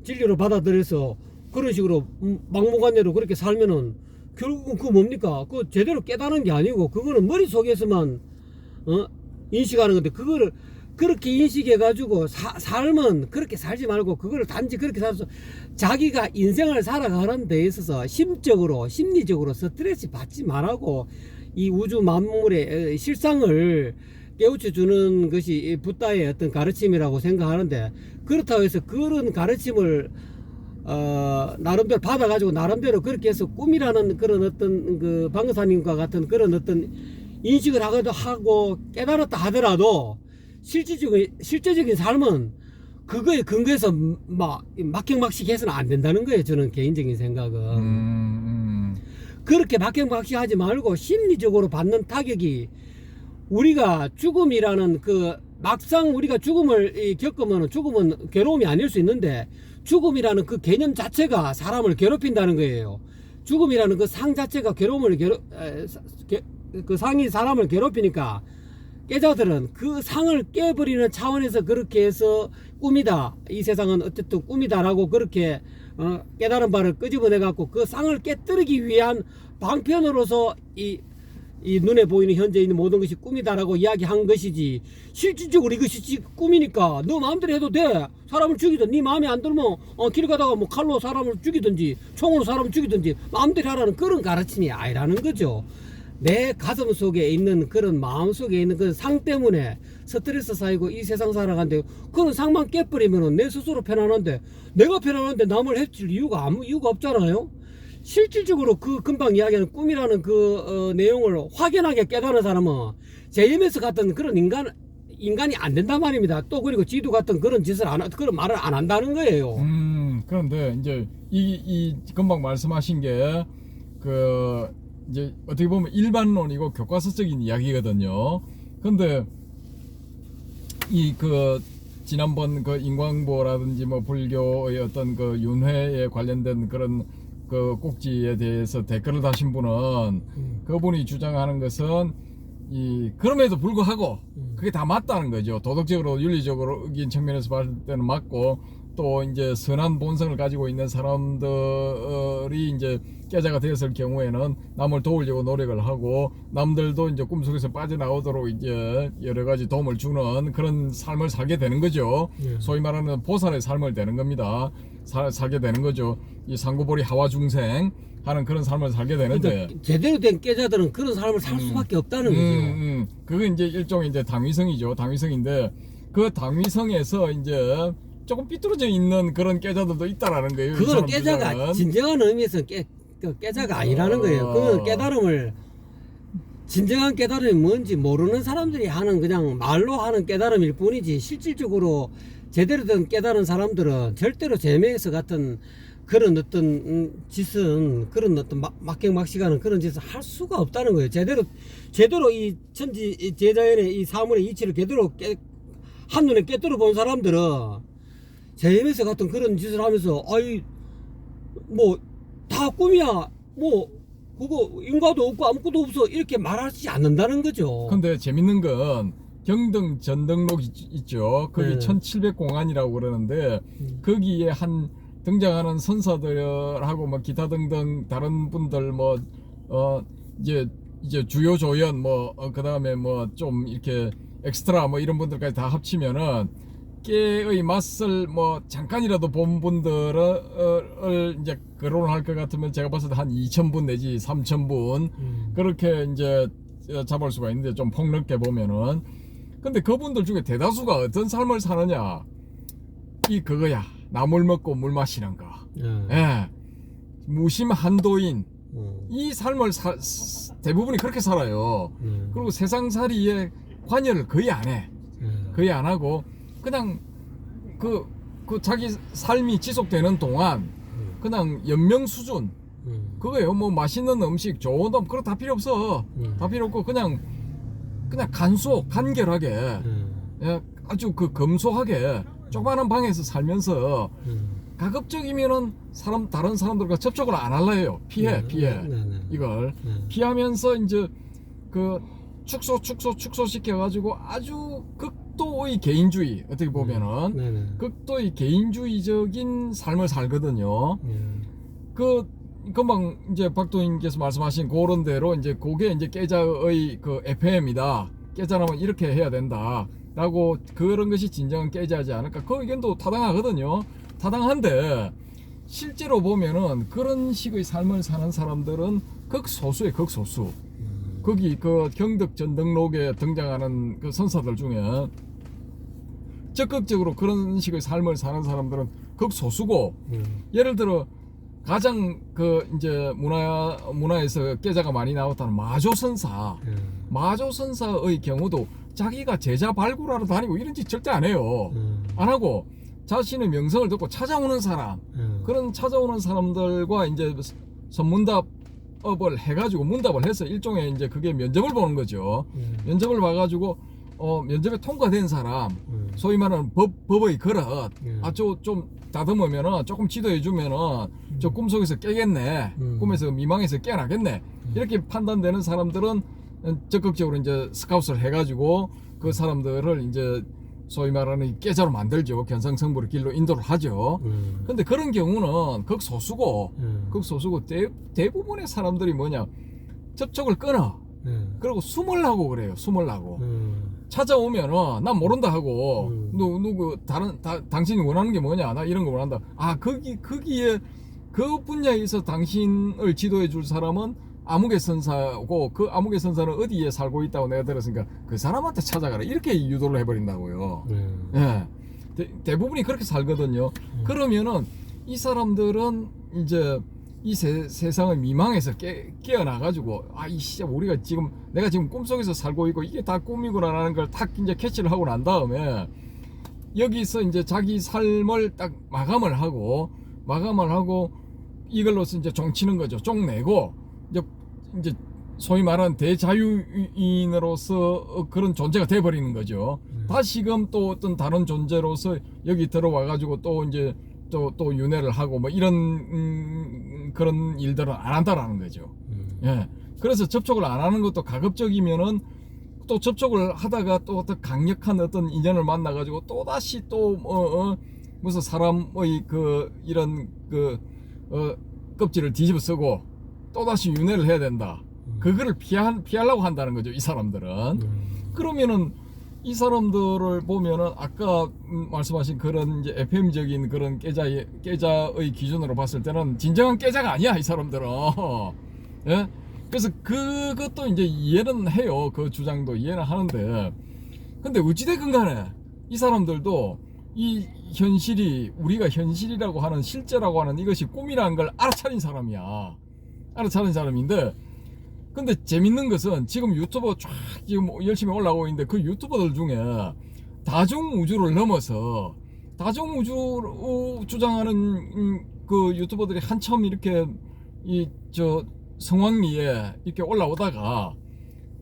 [SPEAKER 1] 진리로 받아들여서 그런 식으로 막무가내로 그렇게 살면은 결국은 그 뭡니까? 그 제대로 깨달은 게 아니고 그거는 머릿속에서만 인식하는 건데 그거를 그렇게 인식해 가지고 삶은 그렇게 살지 말고 그거를 단지 그렇게 살아서 자기가 인생을 살아가는 데 있어서 심리적으로 스트레스 받지 말라고 이 우주 만물의 실상을 깨우쳐 주는 것이 붓다의 어떤 가르침이라고 생각하는데 그렇다고 해서 그런 가르침을 나름대로 받아가지고 나름대로 그렇게 해서 꿈이라는 그런 어떤 그 방사님과 같은 그런 어떤 인식을 하고 깨달았다 하더라도 실제적인 삶은 그거에 근거해서 막행막식 해서는 안 된다는 거예요. 저는 개인적인 생각은. 그렇게 막행막식 하지 말고 심리적으로 받는 타격이 우리가 죽음이라는 막상 우리가 죽음을 겪으면 죽음은 괴로움이 아닐 수 있는데 죽음이라는 그 개념 자체가 사람을 괴롭힌다는 거예요. 죽음이라는 그 상 자체가 그 상이 사람을 괴롭히니까 깨자들은 그 상을 깨버리는 차원에서 그렇게 해서 꿈이다. 이 세상은 어쨌든 꿈이다라고 그렇게 깨달은 바를 끄집어내 갖고 그 상을 깨뜨리기 위한 방편으로서 이 이 눈에 보이는 현재 있는 모든 것이 꿈이다라고 이야기한 것이지 실질적으로 이것이 꿈이니까 너 마음대로 해도 돼. 사람을 죽이든 네 마음에 안 들면 길 가다가 뭐 칼로 사람을 죽이든지 총으로 사람을 죽이든지 마음대로 하라는 그런 가르침이 아니라는 거죠. 내 가슴 속에 있는 그런 마음 속에 있는 그 상 때문에 스트레스 쌓이고 이 세상 살아가는데 그런 상만 깨버리면은 내 스스로 편안한데 내가 편안한데 남을 해칠 이유가 아무 이유가 없잖아요. 실질적으로 그 금방 이야기하는 꿈이라는 그 내용을 확연하게 깨달은 사람은 JMS 같은 그런 인간이 안 된단 말입니다. 또 그리고 지도 같은 그런 짓을 그런 말을 안 한다는 거예요.
[SPEAKER 2] 그런데 이제 이 금방 말씀하신 게 그 이제 어떻게 보면 일반론이고 교과서적인 이야기거든요. 근데 이 그 지난번 그 인광보라든지 뭐 불교의 어떤 그 윤회에 관련된 그런 그 꼭지에 대해서 댓글을 다신 분은 그분이 주장하는 것은 그럼에도 불구하고 그게 다 맞다는 거죠. 도덕적으로 윤리적으로인 측면에서 봤을 때는 맞고 또 이제 선한 본성을 가지고 있는 사람들이 이제 깨자가 되었을 경우에는 남을 도우려고 노력을 하고 남들도 이제 꿈속에서 빠져나오도록 이제 여러 가지 도움을 주는 그런 삶을 살게 되는 거죠. 소위 말하는 보살의 삶을 되는 겁니다. 살게 되는 거죠. 이 상구보리 하와 중생 하는 그런 삶을 살게 되는데
[SPEAKER 1] 그러니까 제대로 된 깨자들은 그런 삶을 살 수밖에 없다는 거죠.
[SPEAKER 2] 그게 이제 일종의 이제 당위성이죠. 당위성인데 그 당위성에서 이제 조금 삐뚤어져 있는 그런 깨자들도 있다라는 거예요.
[SPEAKER 1] 그거는 깨자가 진정한 의미에서 깨자가 아니라는 거예요. 그 깨달음을 진정한 깨달음이 뭔지 모르는 사람들이 하는 그냥 말로 하는 깨달음일 뿐이지 실질적으로 제대로 된 깨달은 사람들은 절대로 제메스 같은 그런 어떤 짓은 그런 어떤 막갱막시가는 그런 짓을 할 수가 없다는 거예요. 제대로 이 천지 제자연의 이 사물의 이치를 제대로 한눈에 깨뜨려 본 사람들은 제메스 같은 그런 짓을 하면서 아이 뭐 다 꿈이야 뭐 그거 인과도 없고 아무것도 없어 이렇게 말하지 않는다는 거죠.
[SPEAKER 2] 근데 재밌는 건 경등 전등록 있죠. 거기
[SPEAKER 1] 네.
[SPEAKER 2] 1700공안이라고 그러는데 거기에 한 등장하는 선사들하고 뭐 기타 등등 다른 분들 뭐 이제 주요 조연 뭐 그다음에 뭐 좀 이렇게 엑스트라 뭐 이런 분들까지 다 합치면은 깨의 맛을 뭐 잠깐이라도 본 분들을 이제 거론할 것 같으면 제가 봤을 때 한 2,000분 내지 3,000분 그렇게 이제 잡을 수가 있는데 좀 폭넓게 보면은 근데 그분들 중에 대다수가 어떤 삶을 사느냐 그거야 나물 먹고 물 마시는 거 예. 무심 한도인 이 삶을 대부분이 그렇게 살아요. 그리고 세상살이에 관여를 거의 안 해. 거의 안 하고 그냥 그 자기 삶이 지속되는 동안 그냥 연명 수준 그거예요. 뭐 맛있는 음식 좋은 놈 그거 다 필요 없어. 다 필요 없고 그냥 간결하게 예, 아주 그 검소하게 조그마한 방에서 살면서 가급적이면은 다른 사람들과 접촉을 안 할라 해요. 피해 이걸 피하면서 이제 그 축소시켜가지고 아주 극도의 개인주의 어떻게 보면은 극도의 개인주의적인 삶을 살거든요. 금방 이제 박도인께서 말씀하신 그런 대로 이제 그게 이제 깨자의 그 FM이다. 깨자라면 이렇게 해야 된다. 라고 그런 것이 진정한 깨자지 않을까. 그 의견도 타당하거든요. 타당한데 실제로 보면은 그런 식의 삶을 사는 사람들은 극소수에 극소수. 거기 그 경덕전등록에 등장하는 그 선사들 중에 적극적으로 그런 식의 삶을 사는 사람들은 극소수고 예를 들어 가장 그 이제 문화에서 깨자가 많이 나왔다는 마조선사의 경우도 자기가 제자 발굴하러 다니고 이런 짓 절대 안 해요. 안 하고 자신의 명성을 듣고 찾아오는 사람 그런 찾아오는 사람들과 이제 선문답을 해가지고 문답을 해서 일종의 이제 그게 면접을 보는 거죠. 면접을 봐가지고 면접에 통과된 사람 소위 말하는 법의 그릇 아주 좀 다듬으면은 조금 지도해주면은 저 꿈속에서 깨겠네 꿈에서 미망에서 깨나겠네 이렇게 판단되는 사람들은 적극적으로 이제 스카웃을 해가지고 그 사람들을 이제 소위 말하는 깨자로 만들죠. 견성성불의 길로 인도를 하죠. 근데 그런 경우는 극소수고 대부분의 사람들이 뭐냐 접촉을 끊어. 그리고 숨으려고 그래요. 숨으려고. 찾아오면은 난 모른다 하고 너 누구 당신이 원하는 게 뭐냐, 나 이런 거 원한다. 아, 거기에 그 분야에서 당신을 지도해 줄 사람은 아무개 선사고, 그 아무개 선사는 어디에 살고 있다고 내가 들었으니까 그 사람한테 찾아가라, 이렇게 유도를 해버린다고요. 예. 대부분이 그렇게 살거든요. 그러면은 이 사람들은 이제 이 세상을 미망해서 깨어나가지고, 아, 내가 지금 꿈속에서 살고 있고 이게 다 꿈이구나라는 걸 딱 이제 캐치를 하고 난 다음에 여기서 이제 자기 삶을 딱 마감을 하고 이걸로서 이제 종치는 거죠. 종내고 이제 소위 말하는 대자유인으로서 그런 존재가 돼버리는 거죠. 다시금 또 어떤 다른 존재로서 여기 들어와가지고 또 이제 또 윤회를 하고 뭐 이런 그런 일들은 안 한다라는 거죠. 예. 그래서 접촉을 안 하는 것도 가급적이면은 또 접촉을 하다가 또 어떤 강력한 어떤 인연을 만나가지고 또 다시 무슨 사람의 이런 껍질을 뒤집어 쓰고 또 다시 윤회를 해야 된다. 그거를 피하려고 한다는 거죠, 이 사람들은. 그러면은 이 사람들을 보면은 아까 말씀하신 그런 이제 FM적인 그런 깨자의 기준으로 봤을 때는 진정한 깨자가 아니야, 이 사람들은. 예? 그래서 그것도 이제 이해는 해요. 그 주장도 이해는 하는데, 근데 어찌됐건 간에 이 사람들도 이 현실이, 우리가 현실이라고 하는, 실제라고 하는 이것이 꿈이라는 걸 알아차린 사람이야. 알아차린 사람인데, 근데 재밌는 것은 지금 유튜버 쫙 지금 열심히 올라오고 있는데, 그 유튜버들 중에 다중우주를 넘어서 다중우주 주장하는 그 유튜버들이 한참 이렇게 성황리에 이렇게 올라오다가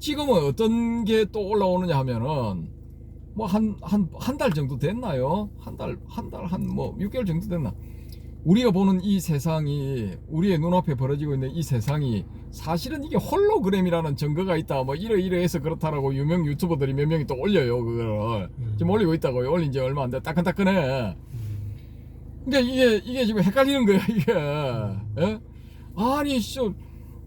[SPEAKER 2] 지금은 어떤 게 또 올라오느냐 하면은 뭐 한 달 정도 됐나요? 한 6개월 정도 됐나? 우리가 보는 이 세상이, 우리의 눈앞에 벌어지고 있는 이 세상이 사실은 이게 홀로그램이라는 증거가 있다, 뭐 이러해서 그렇다라고 유명 유튜버들이 몇 명이 또 올려요. 그거를 지금 올리고 있다고요. 올린 지 얼마 안 돼. 따끈따끈해. 그러니까 이게 지금 헷갈리는 거야, 이게. 예? 아니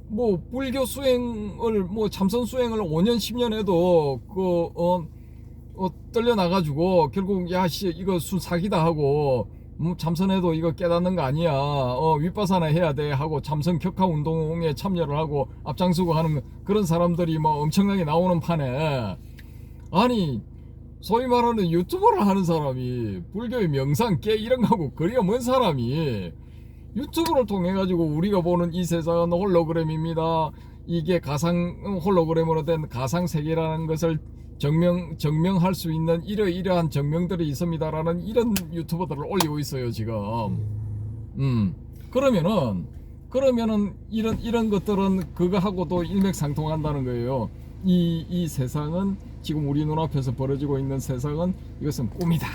[SPEAKER 2] 뭐 불교 수행을, 뭐 참선 수행을 5년 10년 해도 떨려 나가지고 결국 이거 술 사기다 하고 참선해도 이거 깨닫는 거 아니야, 윗바사나 해야 돼 하고 참선 격하 운동에 참여를 하고 앞장서고 하는 그런 사람들이 뭐 엄청나게 나오는 판에, 아니 소위 말하는 유튜버를 하는 사람이 불교의 명상 깨 이런 거하고 거리가 먼 사람이 유튜브를 통해 가지고 우리가 보는 이 세상은 홀로그램입니다, 이게 가상 홀로그램으로 된 가상 세계라는 것을 증명할 수 있는 이러한 증명들이 있습니다라는 이런 유튜버들을 올리고 있어요, 지금. 그러면은 이런 것들은 그거하고도 일맥상통한다는 거예요. 이 세상은, 지금 우리 눈앞에서 벌어지고 있는 세상은, 이것은 꿈이다.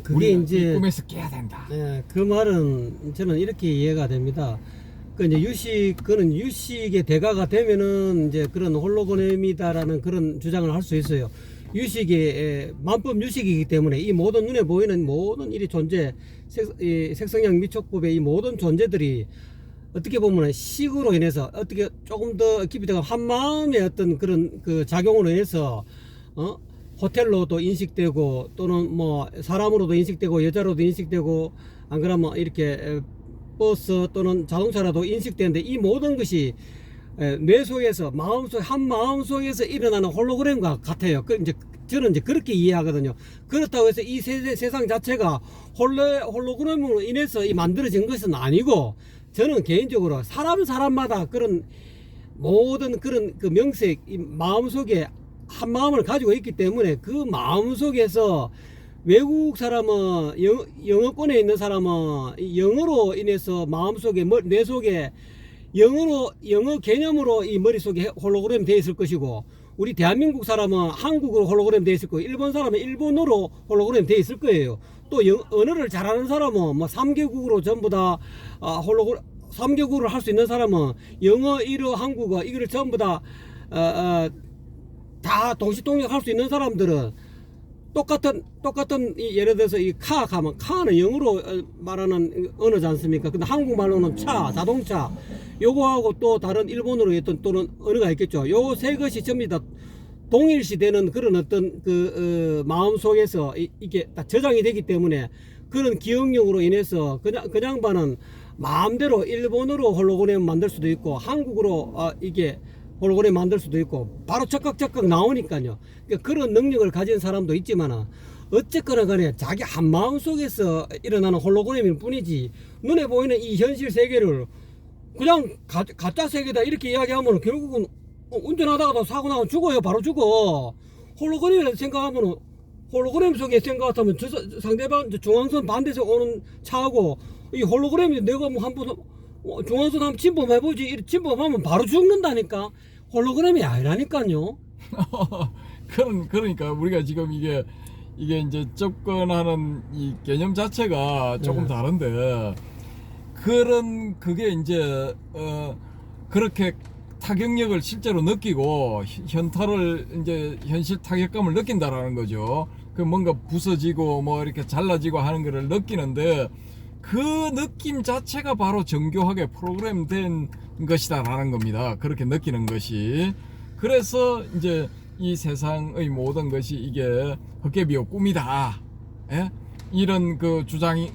[SPEAKER 1] 그게 이제
[SPEAKER 2] 꿈에서 깨야 된다.
[SPEAKER 1] 네, 그 말은 저는 이렇게 이해가 됩니다. 이제 그는 유식의 대가가 되면은 이제 그런 홀로그램이다라는 그런 주장을 할 수 있어요. 유식의 만법 유식이기 때문에 이 모든 눈에 보이는 모든 일이 존재, 색성형 미촉법의 이 모든 존재들이 어떻게 보면 식으로 인해서 어떻게 조금 더 깊이 들어가 한 마음의 어떤 그런 그 작용으로 인해서 호텔로도 인식되고, 또는 뭐 사람으로도 인식되고, 여자로도 인식되고, 안 그러면 이렇게 버스 또는 자동차라도 인식되는데, 이 모든 것이 뇌 속에서 한 마음 속에서 일어나는 홀로그램과 같아요. 저는 이제 그렇게 이해하거든요. 그렇다고 해서 이 세상 자체가 홀로그램으로 인해서 만들어진 것은 아니고, 저는 개인적으로 사람마다 그런 모든 그런 그 명색, 이 마음 속에 한 마음을 가지고 있기 때문에, 그 마음 속에서 외국 사람은, 영어권에 있는 사람은 영어로 인해서 마음속에, 뇌 속에 영어 개념으로 이 머릿속에 홀로그램 되어 있을 것이고, 우리 대한민국 사람은 한국어로 홀로그램 되어 있을 거고, 일본 사람은 일본어로 홀로그램 되어 있을 거예요. 또 언어를 잘하는 사람은 뭐 3개국으로 전부 다 3개국을 할 수 있는 사람은 영어, 일어, 한국어 이거를 전부 다 동시통역 할 수 있는 사람들은 똑같은 예를 들어서 이 카 가면 카는 영어로 말하는 언어지 않습니까? 근데 한국말로는 차, 자동차 요거하고 또 다른 일본어로 했던 또는 언어가 있겠죠. 요 세 것이 전부 다 동일시되는 그런 어떤 마음 속에서 이게 다 저장이 되기 때문에 그런 기억력으로 인해서 그 양반은 마음대로 일본어로 홀로그램 만들 수도 있고 한국어로 이게 홀로그램 만들 수도 있고 바로 적각 나오니까요. 그러니까 그런 능력을 가진 사람도 있지만 어쨌거나 간에 자기 한마음 속에서 일어나는 홀로그램일 뿐이지 눈에 보이는 이 현실 세계를 그냥 가짜 세계다 이렇게 이야기하면 결국은 운전하다가도 사고 나면 죽어요. 바로 죽어. 홀로그램이라고 생각하면 홀로그램 속에 생각하면 상대방 중앙선 반대에서 오는 차하고 이 홀로그램이 내가 뭐 한번 중앙선 한번 침범해보지 침범하면 바로 죽는다니까. 홀로그램이 아니라니까요.
[SPEAKER 2] 그러니까 우리가 지금 이게 이제 접근하는 이 개념 자체가 조금 다른데 그게 이제 그렇게 타격력을 실제로 느끼고 현타를 이제 현실 타격감을 느낀다라는 거죠. 그 뭔가 부서지고 뭐 이렇게 잘라지고 하는 거를 느끼는데 그 느낌 자체가 바로 정교하게 프로그램된 것이다라는 겁니다. 그렇게 느끼는 것이. 그래서 이제 이 세상의 모든 것이 이게 헛개비요 꿈이다. 예? 이런 그 주장을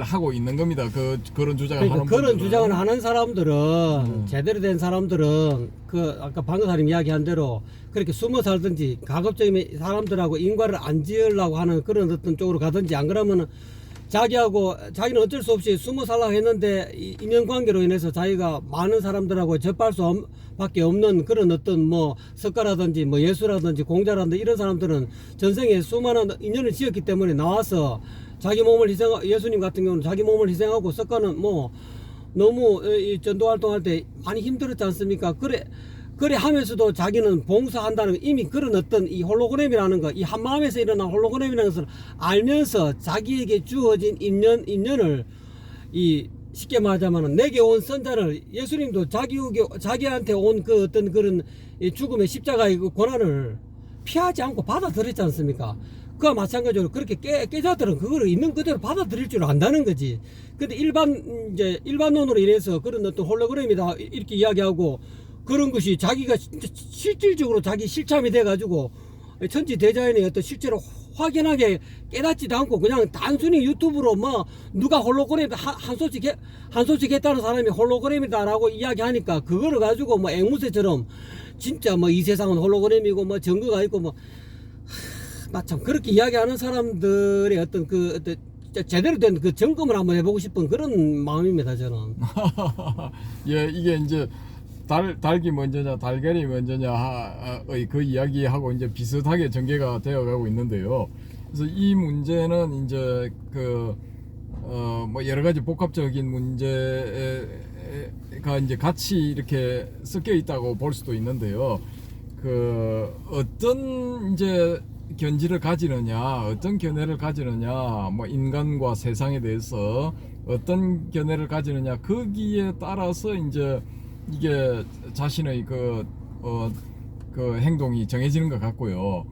[SPEAKER 2] 하고 있는 겁니다. 그런 주장을
[SPEAKER 1] 그러니까
[SPEAKER 2] 하는
[SPEAKER 1] 그런
[SPEAKER 2] 분들은.
[SPEAKER 1] 주장을 하는 사람들은 제대로 된 사람들은 그 아까 방금 이야기한 대로 그렇게 숨어 살든지 가급적이면 사람들하고 인과를 안 지으려고 하는 그런 어떤 쪽으로 가든지 안 그러면은 자기는 어쩔 수 없이 숨어 살라고 했는데 인연관계로 인해서 자기가 많은 사람들하고 접할 수 밖에 없는 그런 어떤 뭐 석가라든지 뭐 예수라든지 공자라든지 이런 사람들은 전생에 수많은 인연을 지었기 때문에 나와서 자기 몸을 예수님 같은 경우는 자기 몸을 희생하고 석가는 뭐 너무 이 전도 활동할 때 많이 힘들었지 않습니까? 그래 하면서도 자기는 봉사한다는 거, 이미 그런 어떤 이 홀로그램이라는 거, 이 한마음에서 일어난 홀로그램이라는 것을 알면서 자기에게 주어진 인연을 쉽게 말하자면 내게 온 선자를 예수님도 자기한테 온 그 어떤 그런 죽음의 십자가의 그 고난을 피하지 않고 받아들였지 않습니까? 그와 마찬가지로 그렇게 깨자들은 그거를 있는 그대로 받아들일 줄 안다는 거지. 근데 일반론으로 인해서 그런 어떤 홀로그램이다 이렇게 이야기하고 그런 것이 자기가 실질적으로 자기 실참이 돼가지고 천지대자연의 어떤 실제로 확연하게 깨닫지도 않고 그냥 단순히 유튜브로 뭐 누가 홀로그램 한 소식 했다는 사람이 홀로그램이다라고 이야기하니까 그거를 가지고 뭐 앵무새처럼 진짜 뭐 이 세상은 홀로그램이고 뭐 증거가 있고 뭐 참 그렇게 이야기하는 사람들의 어떤 제대로 된 그 점검을 한번 해보고 싶은 그런 마음입니다 저는.
[SPEAKER 2] 예, 이게 이제 닭이 먼저냐 달걀이 먼저냐의 그 이야기하고 이제 비슷하게 전개가 되어가고 있는데요. 그래서 이 문제는 이제 뭐 여러 가지 복합적인 문제가 이제 같이 이렇게 섞여 있다고 볼 수도 있는데요. 어떤 이제 견지를 가지느냐, 어떤 견해를 가지느냐, 뭐 인간과 세상에 대해서 어떤 견해를 가지느냐, 거기에 따라서 이제 이게 자신의 그 행동이 정해지는 것 같고요.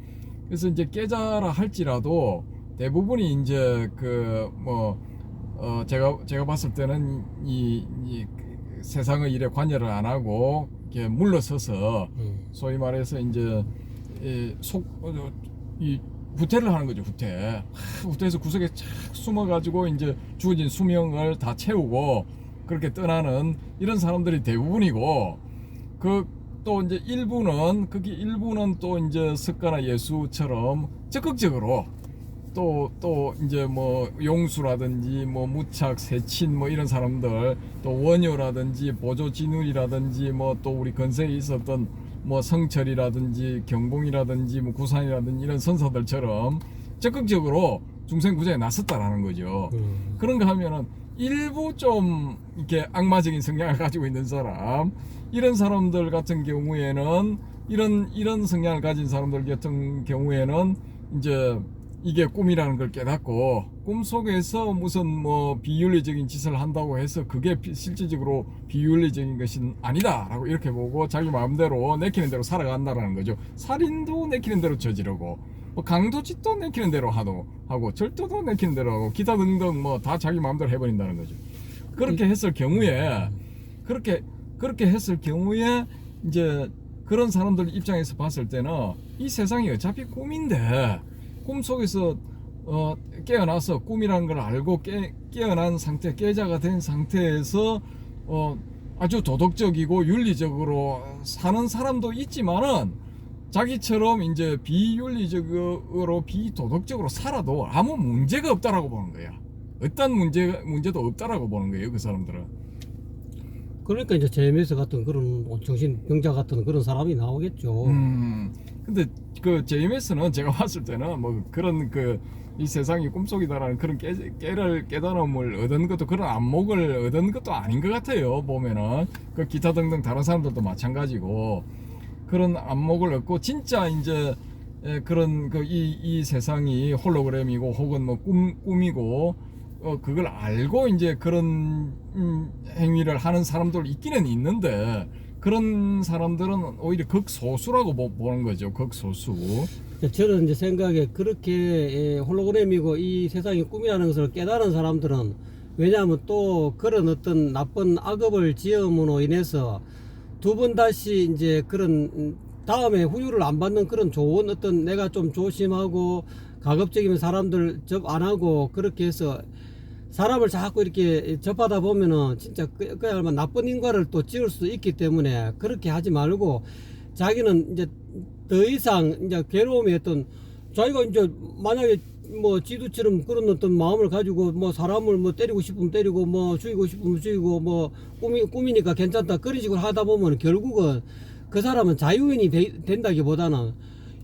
[SPEAKER 2] 그래서 이제 깨자라 할지라도 대부분이 이제 제가 봤을 때는 이 세상의 일에 관여를 안 하고 이렇게 물러서서 소위 말해서 이제 후퇴를 하는 거죠. 후퇴해서 구석에 착 숨어가지고 이제 주어진 수명을 다 채우고 그렇게 떠나는 이런 사람들이 대부분이고 또 이제 일부는 또 이제 석가나 예수처럼 적극적으로 또 이제 뭐 용수라든지 뭐 무착 세친 뭐 이런 사람들 또 원효라든지 보조진울이라든지 뭐 또 우리 근세에 있었던 뭐 성철이라든지 경봉이라든지 뭐 구산이라든지 이런 선사들처럼 적극적으로 중생구제에 나섰다라는 거죠. 그런가 하면은 일부 좀 이렇게 악마적인 성향을 가지고 있는 사람, 이런 사람들 같은 경우에는 이런 성향을 가진 사람들 같은 경우에는 이제 이게 꿈이라는 걸 깨닫고 꿈속에서 무슨 뭐 비윤리적인 짓을 한다고 해서 그게 실질적으로 비윤리적인 것은 아니다라고 이렇게 보고 자기 마음대로 내키는 대로 살아간다라는 거죠. 살인도 내키는 대로 저지르고 뭐 강도짓도 내키는 대로 하고 절도도 내키는 대로 하고 기타 등등 뭐 다 자기 마음대로 해버린다는 거죠. 그렇게 했을 경우에 그렇게 했을 경우에 이제 그런 사람들 입장에서 봤을 때는 이 세상이 어차피 꿈인데 꿈 속에서 깨어나서 꿈이라는 걸 알고 깨어난 상태, 깨자가 된 상태에서 아주 도덕적이고 윤리적으로 사는 사람도 있지만은 자기처럼 이제 비윤리적으로 비도덕적으로 살아도 아무 문제가 없다라고 보는 거야. 어떤 문제도 없다라고 보는 거예요, 그 사람들은.
[SPEAKER 1] 그러니까 이제 JMS 같은 그런 정신병자 같은 그런 사람이 나오겠죠.
[SPEAKER 2] 근데 그 JMS는 제가 봤을 때는 뭐 그런 이 세상이 꿈속이다라는 그런 깨달음을 얻은 것도 그런 안목을 얻은 것도 아닌 것 같아요. 보면은 그 기타 등등 다른 사람들도 마찬가지고 그런 안목을 얻고 진짜 이제 그런 이 세상이 홀로그램이고 혹은 뭐 꿈이고 그걸 알고 이제 그런 행위를 하는 사람들 있기는 있는데 그런 사람들은 오히려 극소수라고 보는 거죠. 극소수.
[SPEAKER 1] 저는 이제 생각에 그렇게 홀로그램이고 이 세상이 꿈이라는 것을 깨달은 사람들은 왜냐하면 또 그런 어떤 나쁜 악업을 지음으로 인해서 두 번 다시 이제 그런 다음에 후유를 안 받는 그런 좋은 어떤 내가 좀 조심하고 가급적이면 사람들 접 안 하고 그렇게 해서 사람을 자꾸 이렇게 접하다 보면은 진짜 그야말로 나쁜 인과를 또 지을 수 있기 때문에 그렇게 하지 말고 자기는 이제 더 이상 이제 괴로움이 어떤 자기가 이제 만약에 뭐 지두처럼 그런 어떤 마음을 가지고 뭐 사람을 뭐 때리고 싶으면 때리고 뭐 죽이고 싶으면 죽이고 뭐 꿈이니까 괜찮다 그런 식으로 하다 보면 결국은 그 사람은 자유인이 된다기보다는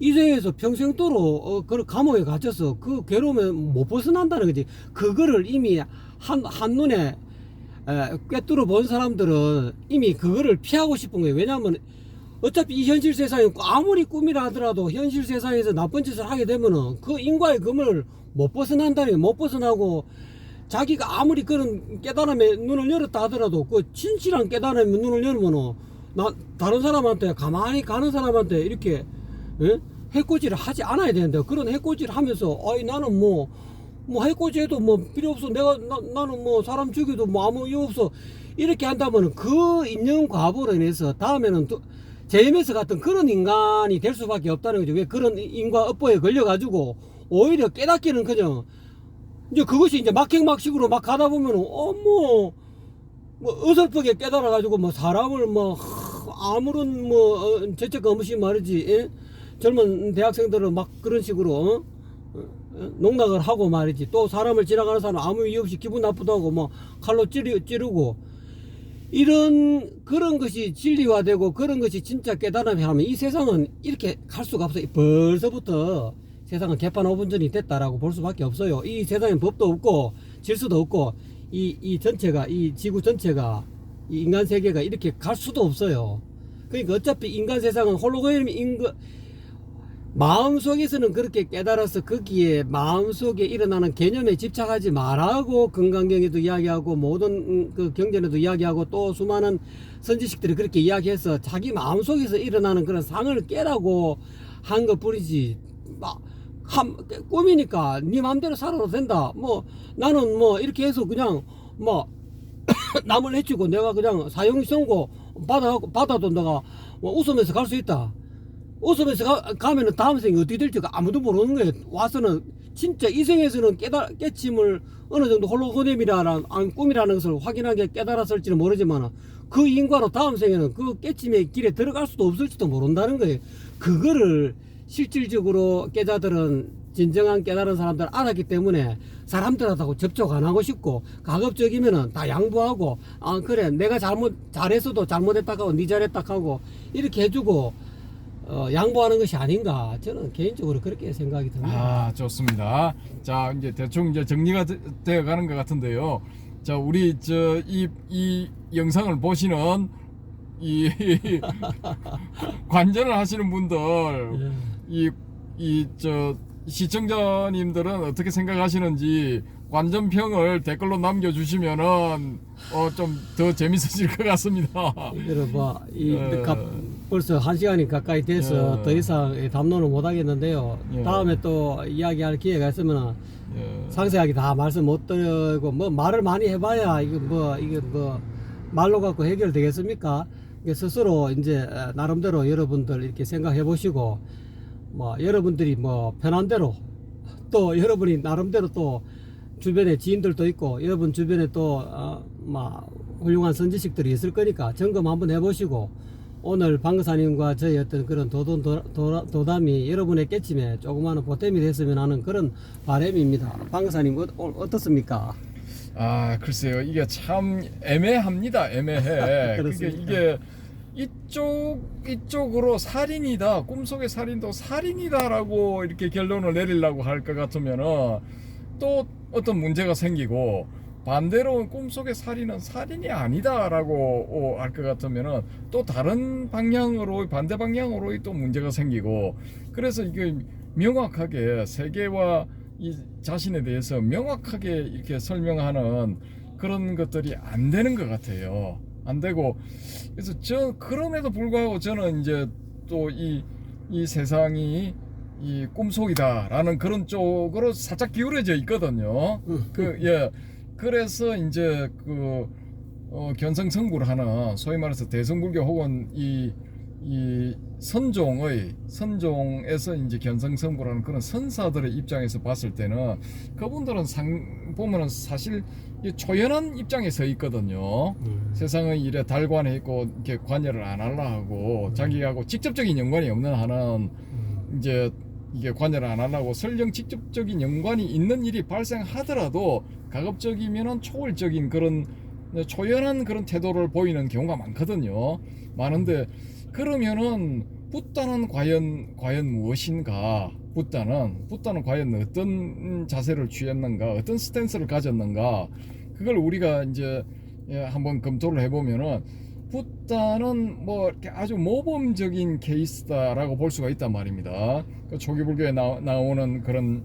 [SPEAKER 1] 이 세상에서 평생도록 그 감옥에 갇혀서 그 괴로움에 못 벗어난다는 거지. 그거를 이미 한눈에 꿰뚫어 본 사람들은 이미 그거를 피하고 싶은 거예요. 왜냐하면 어차피 이 현실 세상에 아무리 꿈이라 하더라도 현실 세상에서 나쁜 짓을 하게 되면은 그 인과의 금을 못 벗어난다는 게 못 벗어나고 자기가 아무리 그런 깨달음에 눈을 열었다 하더라도 그 진실한 깨달음에 눈을 열면은 다른 사람한테 가만히 가는 사람한테 이렇게 해코지를 하지 않아야 되는데 그런 해코지를 하면서 아이 나는 뭐 해코지해도 뭐 필요 없어 나는 뭐 사람 죽여도 뭐 아무 이유 없어 이렇게 한다면 그 인연 과보로 인해서 다음에는 또 JMS 같은 그런 인간이 될 수밖에 없다는 거죠. 왜 그런 인과 업보에 걸려가지고 오히려 깨닫기는 그냥 이제 그것이 이제 막행막식으로 막 가다 보면은 뭐 어설프게 깨달아가지고 뭐 사람을 뭐 아무런 뭐 죄책감 없이 말이지 젊은 대학생들은 막 그런 식으로 농락을 하고 말이지 또 사람을 지나가는 사람 아무 이유 없이 기분 나쁘다고 뭐 칼로 찌르고 이런 그런 것이 진리화되고 그런 것이 진짜 깨달음이 하면 이 세상은 이렇게 갈 수가 없어요. 벌써부터 세상은 개판 5분 전이 됐다라고 볼 수밖에 없어요. 이 세상엔 법도 없고 질서도 없고 이 전체가 이 지구 전체가 이 인간 세계가 이렇게 갈 수도 없어요. 그러니까 어차피 인간 세상은 홀로그램인 거 마음속에서는 그렇게 깨달아서 거기에 마음속에 일어나는 개념에 집착하지 말라고 건강경에도 이야기하고 모든 그 경전에도 이야기하고 또 수많은 선지식들이 그렇게 이야기해서 자기 마음속에서 일어나는 그런 상을 깨라고 한 것 뿐이지 꿈이니까 네 마음대로 살아도 된다 뭐 나는 뭐 이렇게 해서 그냥 뭐 남을 해치고 내가 그냥 사형선고 받아도 내가 뭐 웃으면서 갈 수 있다. 웃으면서 가면은 다음 생이 어떻게 될지 아무도 모르는 거예요. 와서는 진짜 이 생에서는 깨침을 어느 정도 홀로그램이라는 꿈이라는 것을 확인하게 깨달았을지는 모르지만 그 인과로 다음 생에는 그 깨침의 길에 들어갈 수도 없을지도 모른다는 거예요. 그거를 실질적으로 깨닫은 진정한 깨달은 사람들 알았기 때문에 사람들하고 접촉 안 하고 싶고 가급적이면은 다 양보하고 그래 내가 잘했어도 잘못했다 하고 네 잘했다 하고 이렇게 해주고 양보하는 것이 아닌가 저는 개인적으로 그렇게 생각이 듭니다.
[SPEAKER 2] 좋습니다. 자 이제 대충 이제 정리가 되어 가는 것 같은데요. 자 우리 이 영상을 보시는 이 관전을 하시는 분들 시청자님들은 어떻게 생각하시는지 관전평을 댓글로 남겨주시면은 좀 더 재밌어질 것 같습니다.
[SPEAKER 1] 이거는 벌써 1시간이 가까이 돼서
[SPEAKER 2] 예.
[SPEAKER 1] 더 이상 담론을 못 하겠는데요.
[SPEAKER 2] 예.
[SPEAKER 1] 다음에 또 이야기할 기회가 있으면
[SPEAKER 2] 예.
[SPEAKER 1] 상세하게 다 말씀 못 드리고 뭐 말을 많이 해봐야 이게 뭐 말로 갖고 해결되겠습니까? 이게 스스로 이제 나름대로 여러분들 이렇게 생각해 보시고 뭐 여러분들이 뭐 편한 대로 또 여러분이 나름대로 또 주변에 지인들도 있고 여러분 주변에 또 훌륭한 선지식들이 있을 거니까 점검 한번 해보시고 오늘 방사님과 저희 어떤 그런 도담이 여러분의 깨침에 조그마한 보탬이 됐으면 하는 그런 바람입니다. 방사님 어떻습니까?
[SPEAKER 2] 아 글쎄요 이게 참 애매합니다. 애매해.
[SPEAKER 1] 그렇습니까?
[SPEAKER 2] 이게 이쪽으로 살인이다, 꿈속의 살인도 살인이다라고 이렇게 결론을 내리려고 할 것 같으면은 또 어떤 문제가 생기고, 반대로 꿈속의 살인은 살인이 아니다라고 할 것 같으면은 또 다른 방향으로, 반대 방향으로 또 문제가 생기고, 그래서 이게 명확하게 세계와 이 자신에 대해서 명확하게 이렇게 설명하는 그런 것들이 안 되는 것 같아요. 안 되고, 그래서 그럼에도 불구하고 저는 이제 또 이 세상이 이 꿈속이다라는 그런 쪽으로 살짝 기울어져 있거든요. 그래서 이제 견성성불 하는 소위 말해서 대성불교 혹은 이 선종에서 이제 견성성불하는 그런 선사들의 입장에서 봤을 때는 그분들은 보면은 사실 초연한 입장에 서 있거든요. 세상의 일에 달관해 있고 이렇게 관여를 안 하려 하고 자기하고 직접적인 연관이 없는 한은 이제 이게 관여를 안 하려고, 설령 직접적인 연관이 있는 일이 발생하더라도 가급적이면은 초월적인 그런 초연한 그런 태도를 보이는 경우가 많거든요. 많은데 그러면은 붓다는 과연 무엇인가? 붓다는 과연 어떤 자세를 취했는가? 어떤 스탠스를 가졌는가? 그걸 우리가 이제 한번 검토를 해보면은 붓다는 뭐 이렇게 아주 모범적인 케이스다라고 볼 수가 있단 말입니다. 그 초기불교에 나오는 그런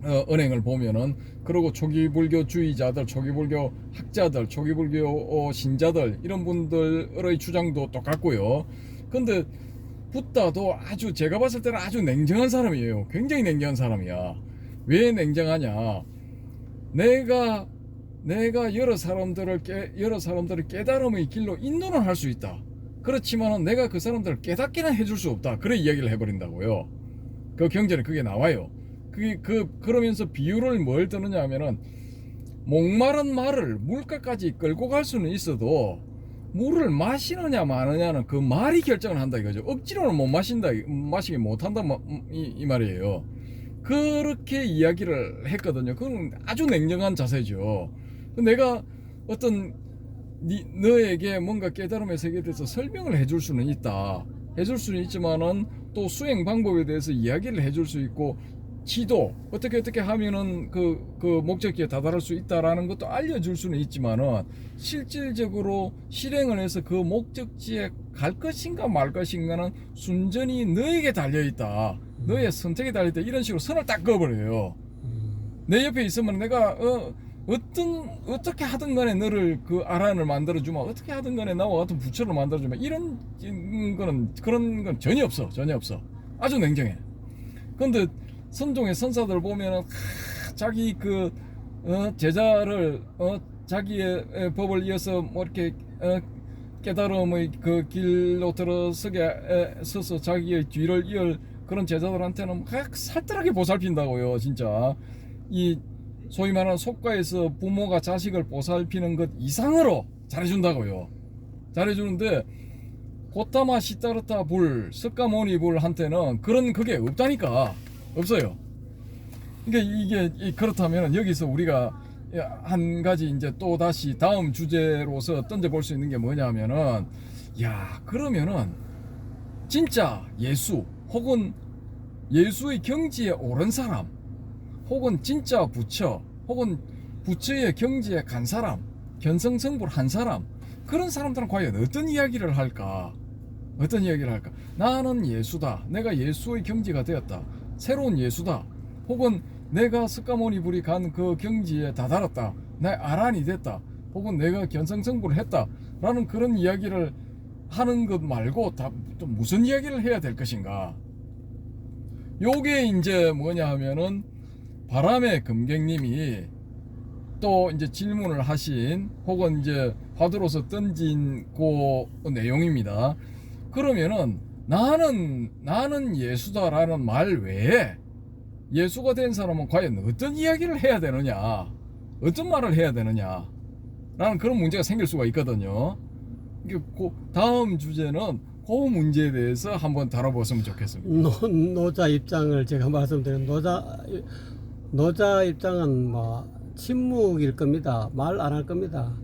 [SPEAKER 2] 언행을 보면은, 그리고 초기불교주의자들, 초기불교 학자들, 초기불교 신자들 이런 분들의 주장도 똑같고요. 근데 붓다도 아주, 제가 봤을 때는 아주 냉정한 사람이에요. 굉장히 냉정한 사람이야. 왜 냉정하냐? 내가 여러 사람들을 깨달음의 길로 인도는 할 수 있다. 그렇지만은 내가 그 사람들을 깨닫게는 해줄 수 없다. 그래 이야기를 해버린다고요. 그 경전에 그게 나와요. 그러면서 비유를 뭘 드느냐 하면은, 목마른 말을 물가까지 끌고 갈 수는 있어도 물을 마시느냐 마느냐는 그 말이 결정을 한다 이거죠. 억지로는 못 마시게 못한다 이 말이에요. 그렇게 이야기를 했거든요. 그건 아주 냉정한 자세죠. 내가 어떤 너에게 뭔가 깨달음의 세계에 대해서 설명을 해줄 수는 있다. 해줄 수는 있지만은 또 수행 방법에 대해서 이야기를 해줄 수 있고, 지도 어떻게 하면은 그 목적지에 다다를 수 있다라는 것도 알려줄 수는 있지만은, 실질적으로 실행을 해서 그 목적지에 갈 것인가 말 것인가는 순전히 너에게 달려 있다. 너의 선택에 달려 있다. 이런 식으로 선을 딱 그어버려요. 내 옆에 있으면 내가 어떻게 하든 간에 너를 그 아란을 만들어주마, 어떻게 하든 간에 나와 같은 부처를 만들어주마, 그런 건 전혀 없어. 아주 냉정해. 근데 선종의 선사들 보면은 자기 제자를 자기의 법을 이어서 뭐 이렇게 깨달음의 그 길로 들어서게 서서 자기의 뒤를 이을 그런 제자들한테는 살뜰하게 보살핀다고요. 진짜 이 소위 말하는 속가에서 부모가 자식을 보살피는 것 이상으로 잘해준다고요. 잘해주는데 고타마 시타르타 불, 석가모니 불한테는 그게 없다니까. 없어요. 그러니까 이게 그렇다면 여기서 우리가 한 가지 이제 또 다시 다음 주제로서 던져볼 수 있는 게 뭐냐면은, 그러면은 진짜 예수 혹은 예수의 경지에 오른 사람, 혹은 진짜 부처 혹은 부처의 경지에 간 사람, 견성성불한 사람, 그런 사람들은 과연 어떤 이야기를 할까? 나는 예수다. 내가 예수의 경지가 되었다. 새로운 예수다. 혹은 내가 석가모니 불이 간 그 경지에 다다랐다. 내 아란이 됐다. 혹은 내가 견성성불을 했다. 라는 그런 이야기를 하는 것 말고 또 무슨 이야기를 해야 될 것인가? 요게 이제 뭐냐 하면은 바람의 금객님이 또 이제 질문을 하신 혹은 이제 화두로서 던진 그 내용입니다. 그러면은 나는 예수다라는 말 외에 예수가 된 사람은 과연 어떤 이야기를 해야 되느냐, 어떤 말을 해야 되느냐 라는 그런 문제가 생길 수가 있거든요. 그 다음 주제는 그 문제에 대해서 한번 다뤄봤으면 좋겠습니다.
[SPEAKER 1] 노자 입장을 제가 말씀드린 노자 입장은 뭐 침묵일 겁니다. 말 안 할 겁니다.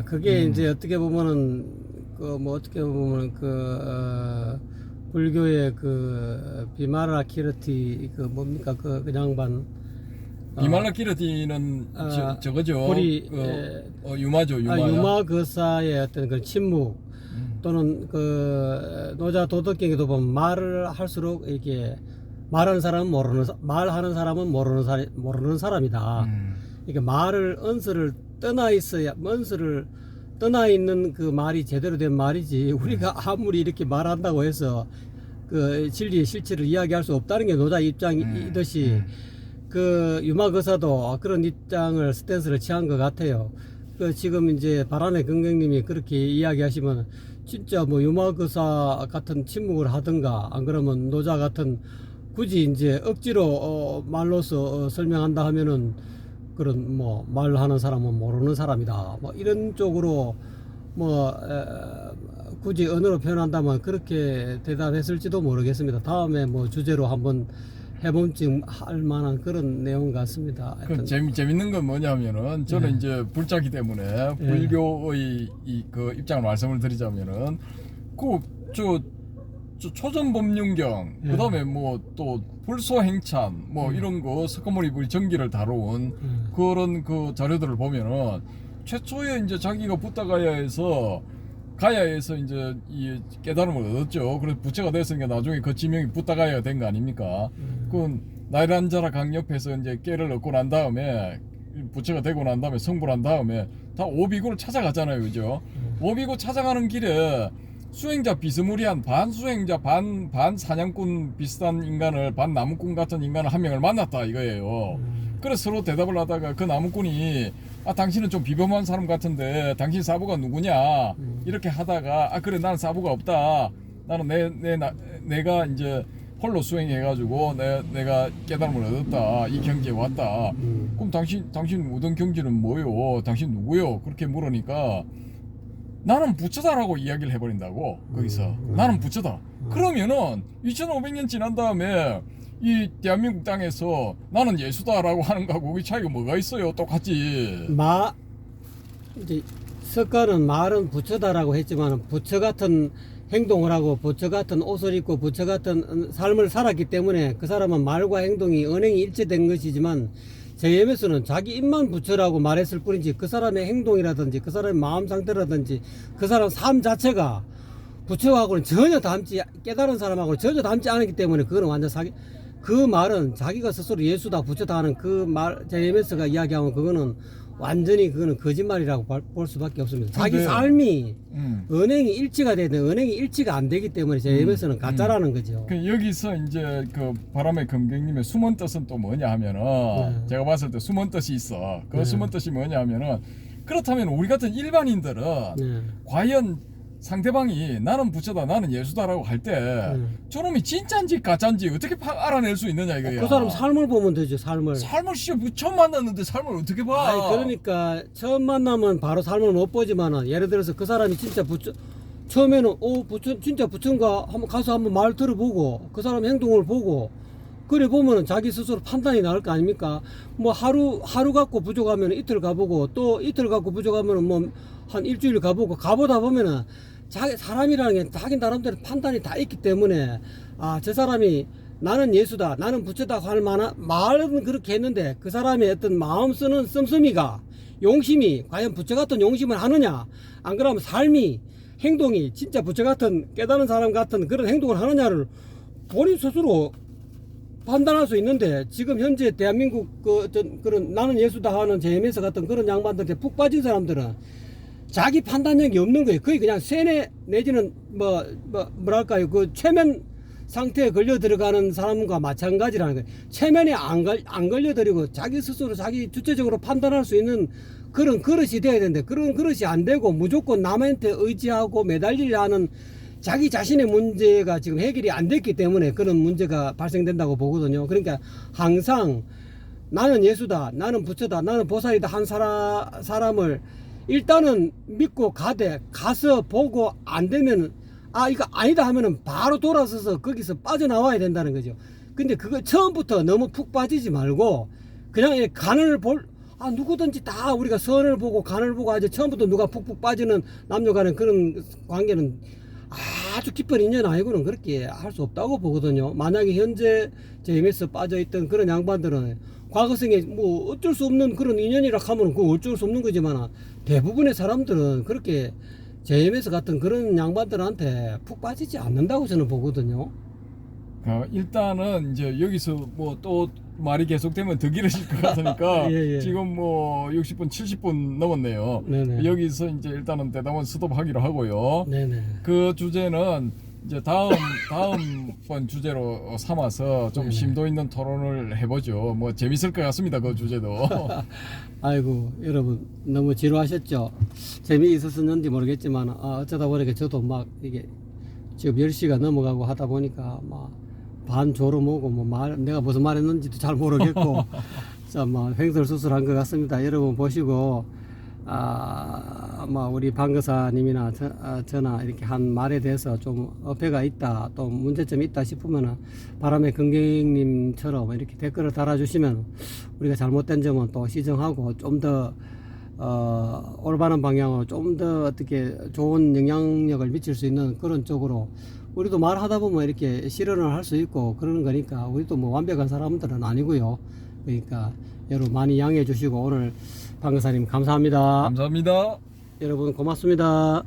[SPEAKER 1] 그게 이제 어떻게 보면은 어떻게 보면 불교의 비말라 키르티 뭡니까 그 양반
[SPEAKER 2] 비말라 키르티는 저거죠.
[SPEAKER 1] 우리
[SPEAKER 2] 유마죠.
[SPEAKER 1] 유마 거사의 어떤 그 침묵 또는 노자 도덕경에도 보면 말을 할수록 이게 말하는 사람은 말하는 사람은 모르는 사람이다. 그러니까 말을 언서를 떠나 있는 그 말이 제대로 된 말이지 우리가 아무리 이렇게 말한다고 해서 그 진리의 실체를 이야기할 수 없다는 게 노자 입장이듯이 그 유마거사도 그런 입장을 스탠스를 취한 것 같아요. 지금 이제 바람의 긍정님이 그렇게 이야기하시면 진짜 뭐 유마거사 같은 침묵을 하든가 안 그러면 노자 같은 굳이 이제 억지로 말로서 설명한다 하면은 그런 뭐 말하는 사람은 모르는 사람이다 뭐 이런 쪽으로 굳이 언어로 표현한다면 그렇게 대답했을지도 모르겠습니다. 다음에 뭐 주제로 한번 해봄쯤 할 만한 그런 내용 같습니다.
[SPEAKER 2] 재밌는 건 뭐냐면은 저는 이제 불자기 때문에 불교의 그 입장을 말씀을 드리자면은 초전법륜경 그다음에 뭐 또 불소행찬 뭐 이런 거 석가모니 우리 정기를 다룬 그런 그 자료들을 보면은 최초에 이제 자기가 붓다가야에서 이제 이 깨달음을 얻었죠. 그래서 부처가 됐으니까 나중에 그 지명이 붓다가야가 된 거 아닙니까? 그 나이란자라 강 옆에서 이제 깨를 얻고 난 다음에 부처가 되고 난 다음에 성불한 다음에 다 오비구를 찾아가잖아요, 그죠? 오비구 찾아가는 길에 수행자 비스무리한 반수행자 반 사냥꾼 비슷한 인간을 반 나무꾼 같은 인간을 한 명을 만났다 이거예요. 그래서 서로 대답을 하다가 그 나무꾼이 당신은 좀 비범한 사람 같은데 당신 사부가 누구냐 이렇게 하다가 그래 나는 사부가 없다. 나는 내가 이제 홀로 수행해가지고 내가 깨달음을 얻었다. 이 경지에 왔다. 그럼 당신 얻은 경지는 뭐요? 당신 누구요? 그렇게 물으니까 나는 부처다라고 이야기를 해버린다고 거기서 나는 부처다. 그러면은 2500년 지난 다음에 이 대한민국 땅에서 나는 예수다라고 하는 거하고 그 차이가 뭐가 있어요? 똑같지.
[SPEAKER 1] 이제 석가는 말은 부처다라고 했지만 부처 같은 행동을 하고 부처 같은 옷을 입고 부처 같은 삶을 살았기 때문에 그 사람은 말과 행동이 언행이 일치된 것이지만 JMS는 자기 입만 부처라고 말했을 뿐이지 그 사람의 행동이라든지 그 사람의 마음 상태라든지 그 사람 삶 자체가 부처하고는 전혀 깨달은 사람하고는 전혀 닮지 않았기 때문에 그거는 완전 그 말은 자기가 스스로 예수다 부처다 하는 그 말 JMS가 이야기하면 그거는 완전히 거짓말이라고 볼 수밖에 없습니다. 자기 삶이 언행이 일치가 되는데 언행이 일치가 안 되기 때문에 JMS는 가짜라는 거죠.
[SPEAKER 2] 여기서 이제 그 바람의 금객님의 숨은 뜻은 또 뭐냐 하면은 제가 봤을 때 숨은 뜻이 있어. 그 숨은 뜻이 뭐냐 하면은 그렇다면 우리 같은 일반인들은 과연 상대방이 나는 부처다 나는 예수다라고 할 때 저놈이 진짜인지 가짜인지 어떻게 알아낼 수 있느냐 이거야.
[SPEAKER 1] 그 사람 삶을 보면 되죠. 삶을
[SPEAKER 2] 처음 만났는데 삶을 어떻게 봐.
[SPEAKER 1] 그러니까 처음 만나면 바로 삶을 못 보지만은 예를 들어서 그 사람이 진짜 부처 처음에는 부처 진짜 부처인가 한번 가서 한번 말 들어보고 그 사람 행동을 보고 그래 보면은 자기 스스로 판단이 나올 거 아닙니까? 뭐 하루 갖고 부족하면 이틀 가보고 또 이틀 갖고 부족하면은 뭐 한 일주일 가보고 가보다 보면은 사람이라는 게 자기 나름대로 판단이 다 있기 때문에 저 사람이 나는 예수다 나는 부처다 할 만한 말은 그렇게 했는데 그 사람의 어떤 마음 쓰는 씀씀이가 용심이 과연 부처 같은 용심을 하느냐 안 그러면 삶이 행동이 진짜 부처 같은 깨달은 사람 같은 그런 행동을 하느냐를 본인 스스로 판단할 수 있는데 지금 현재 대한민국 그런 나는 예수다 하는 JMS 같은 그런 양반들한테 푹 빠진 사람들은 자기 판단력이 없는 거예요. 거의 그냥 세뇌 내지는 뭐랄까요, 그 최면 상태에 걸려 들어가는 사람과 마찬가지라는 거예요. 최면에 안 걸려들이고 자기 스스로 자기 주체적으로 판단할 수 있는 그런 그릇이 돼야 되는데, 그런 그릇이 안 되고 무조건 남한테 의지하고 매달리려 하는 자기 자신의 문제가 지금 해결이 안 됐기 때문에 그런 문제가 발생된다고 보거든요. 그러니까 항상 나는 예수다, 나는 부처다, 나는 보살이다 한 사람을 일단은 믿고 가서 보고 안 되면, 아 이거 아니다 하면은 바로 돌아서서 거기서 빠져나와야 된다는 거죠. 근데 그거 처음부터 너무 푹 빠지지 말고 그냥 간을 누구든지 다 우리가 선을 보고 간을 보고 하지, 처음부터 누가 푹푹 빠지는 남녀 간의 그런 관계는 아주 깊은 인연 아니고는 그렇게 할 수 없다고 보거든요. 만약에 현재 JMS 빠져있던 그런 양반들은 과거생에 뭐 어쩔 수 없는 그런 인연이라 하면 그거 어쩔 수 없는 거지만, 대부분의 사람들은 그렇게 JMS 같은 그런 양반들한테 푹 빠지지 않는다고 저는 보거든요.
[SPEAKER 2] 일단은 이제 여기서 뭐 또 말이 계속되면 더 길어질 것 같으니까
[SPEAKER 1] 예.
[SPEAKER 2] 지금 뭐 60분 70분 넘었네요.
[SPEAKER 1] 네네.
[SPEAKER 2] 여기서 이제 일단은 대담원 스톱하기로 하고요.
[SPEAKER 1] 네네.
[SPEAKER 2] 그 주제는 이제 다음번 주제로 삼아서 좀
[SPEAKER 1] 네네.
[SPEAKER 2] 심도 있는 토론을 해보죠. 뭐 재밌을 것 같습니다. 그 주제도.
[SPEAKER 1] 아이고 여러분 너무 지루하셨죠? 재미있었는지 모르겠지만 어쩌다 보니까 저도 막 이게 지금 10시가 넘어가고 하다 보니까 막 반 졸음오고 내가 무슨 말 했는지도 잘 모르겠고 막 횡설수설한 것 같습니다. 여러분 보시고 우리 방거사님이나 저나 이렇게 한 말에 대해서 좀 어폐가 있다, 또 문제점이 있다 싶으면 바람의 긍객님처럼 이렇게 댓글을 달아주시면 우리가 잘못된 점은 또 시정하고 좀 더 올바른 방향으로 좀 더 어떻게 좋은 영향력을 미칠 수 있는 그런 쪽으로, 우리도 말하다 보면 이렇게 실현을 할 수 있고 그러는 거니까 우리도 뭐 완벽한 사람들은 아니고요. 그러니까 여러분 많이 양해해 주시고 오늘 방거사님 감사합니다.
[SPEAKER 2] 감사합니다.
[SPEAKER 1] 여러분 고맙습니다.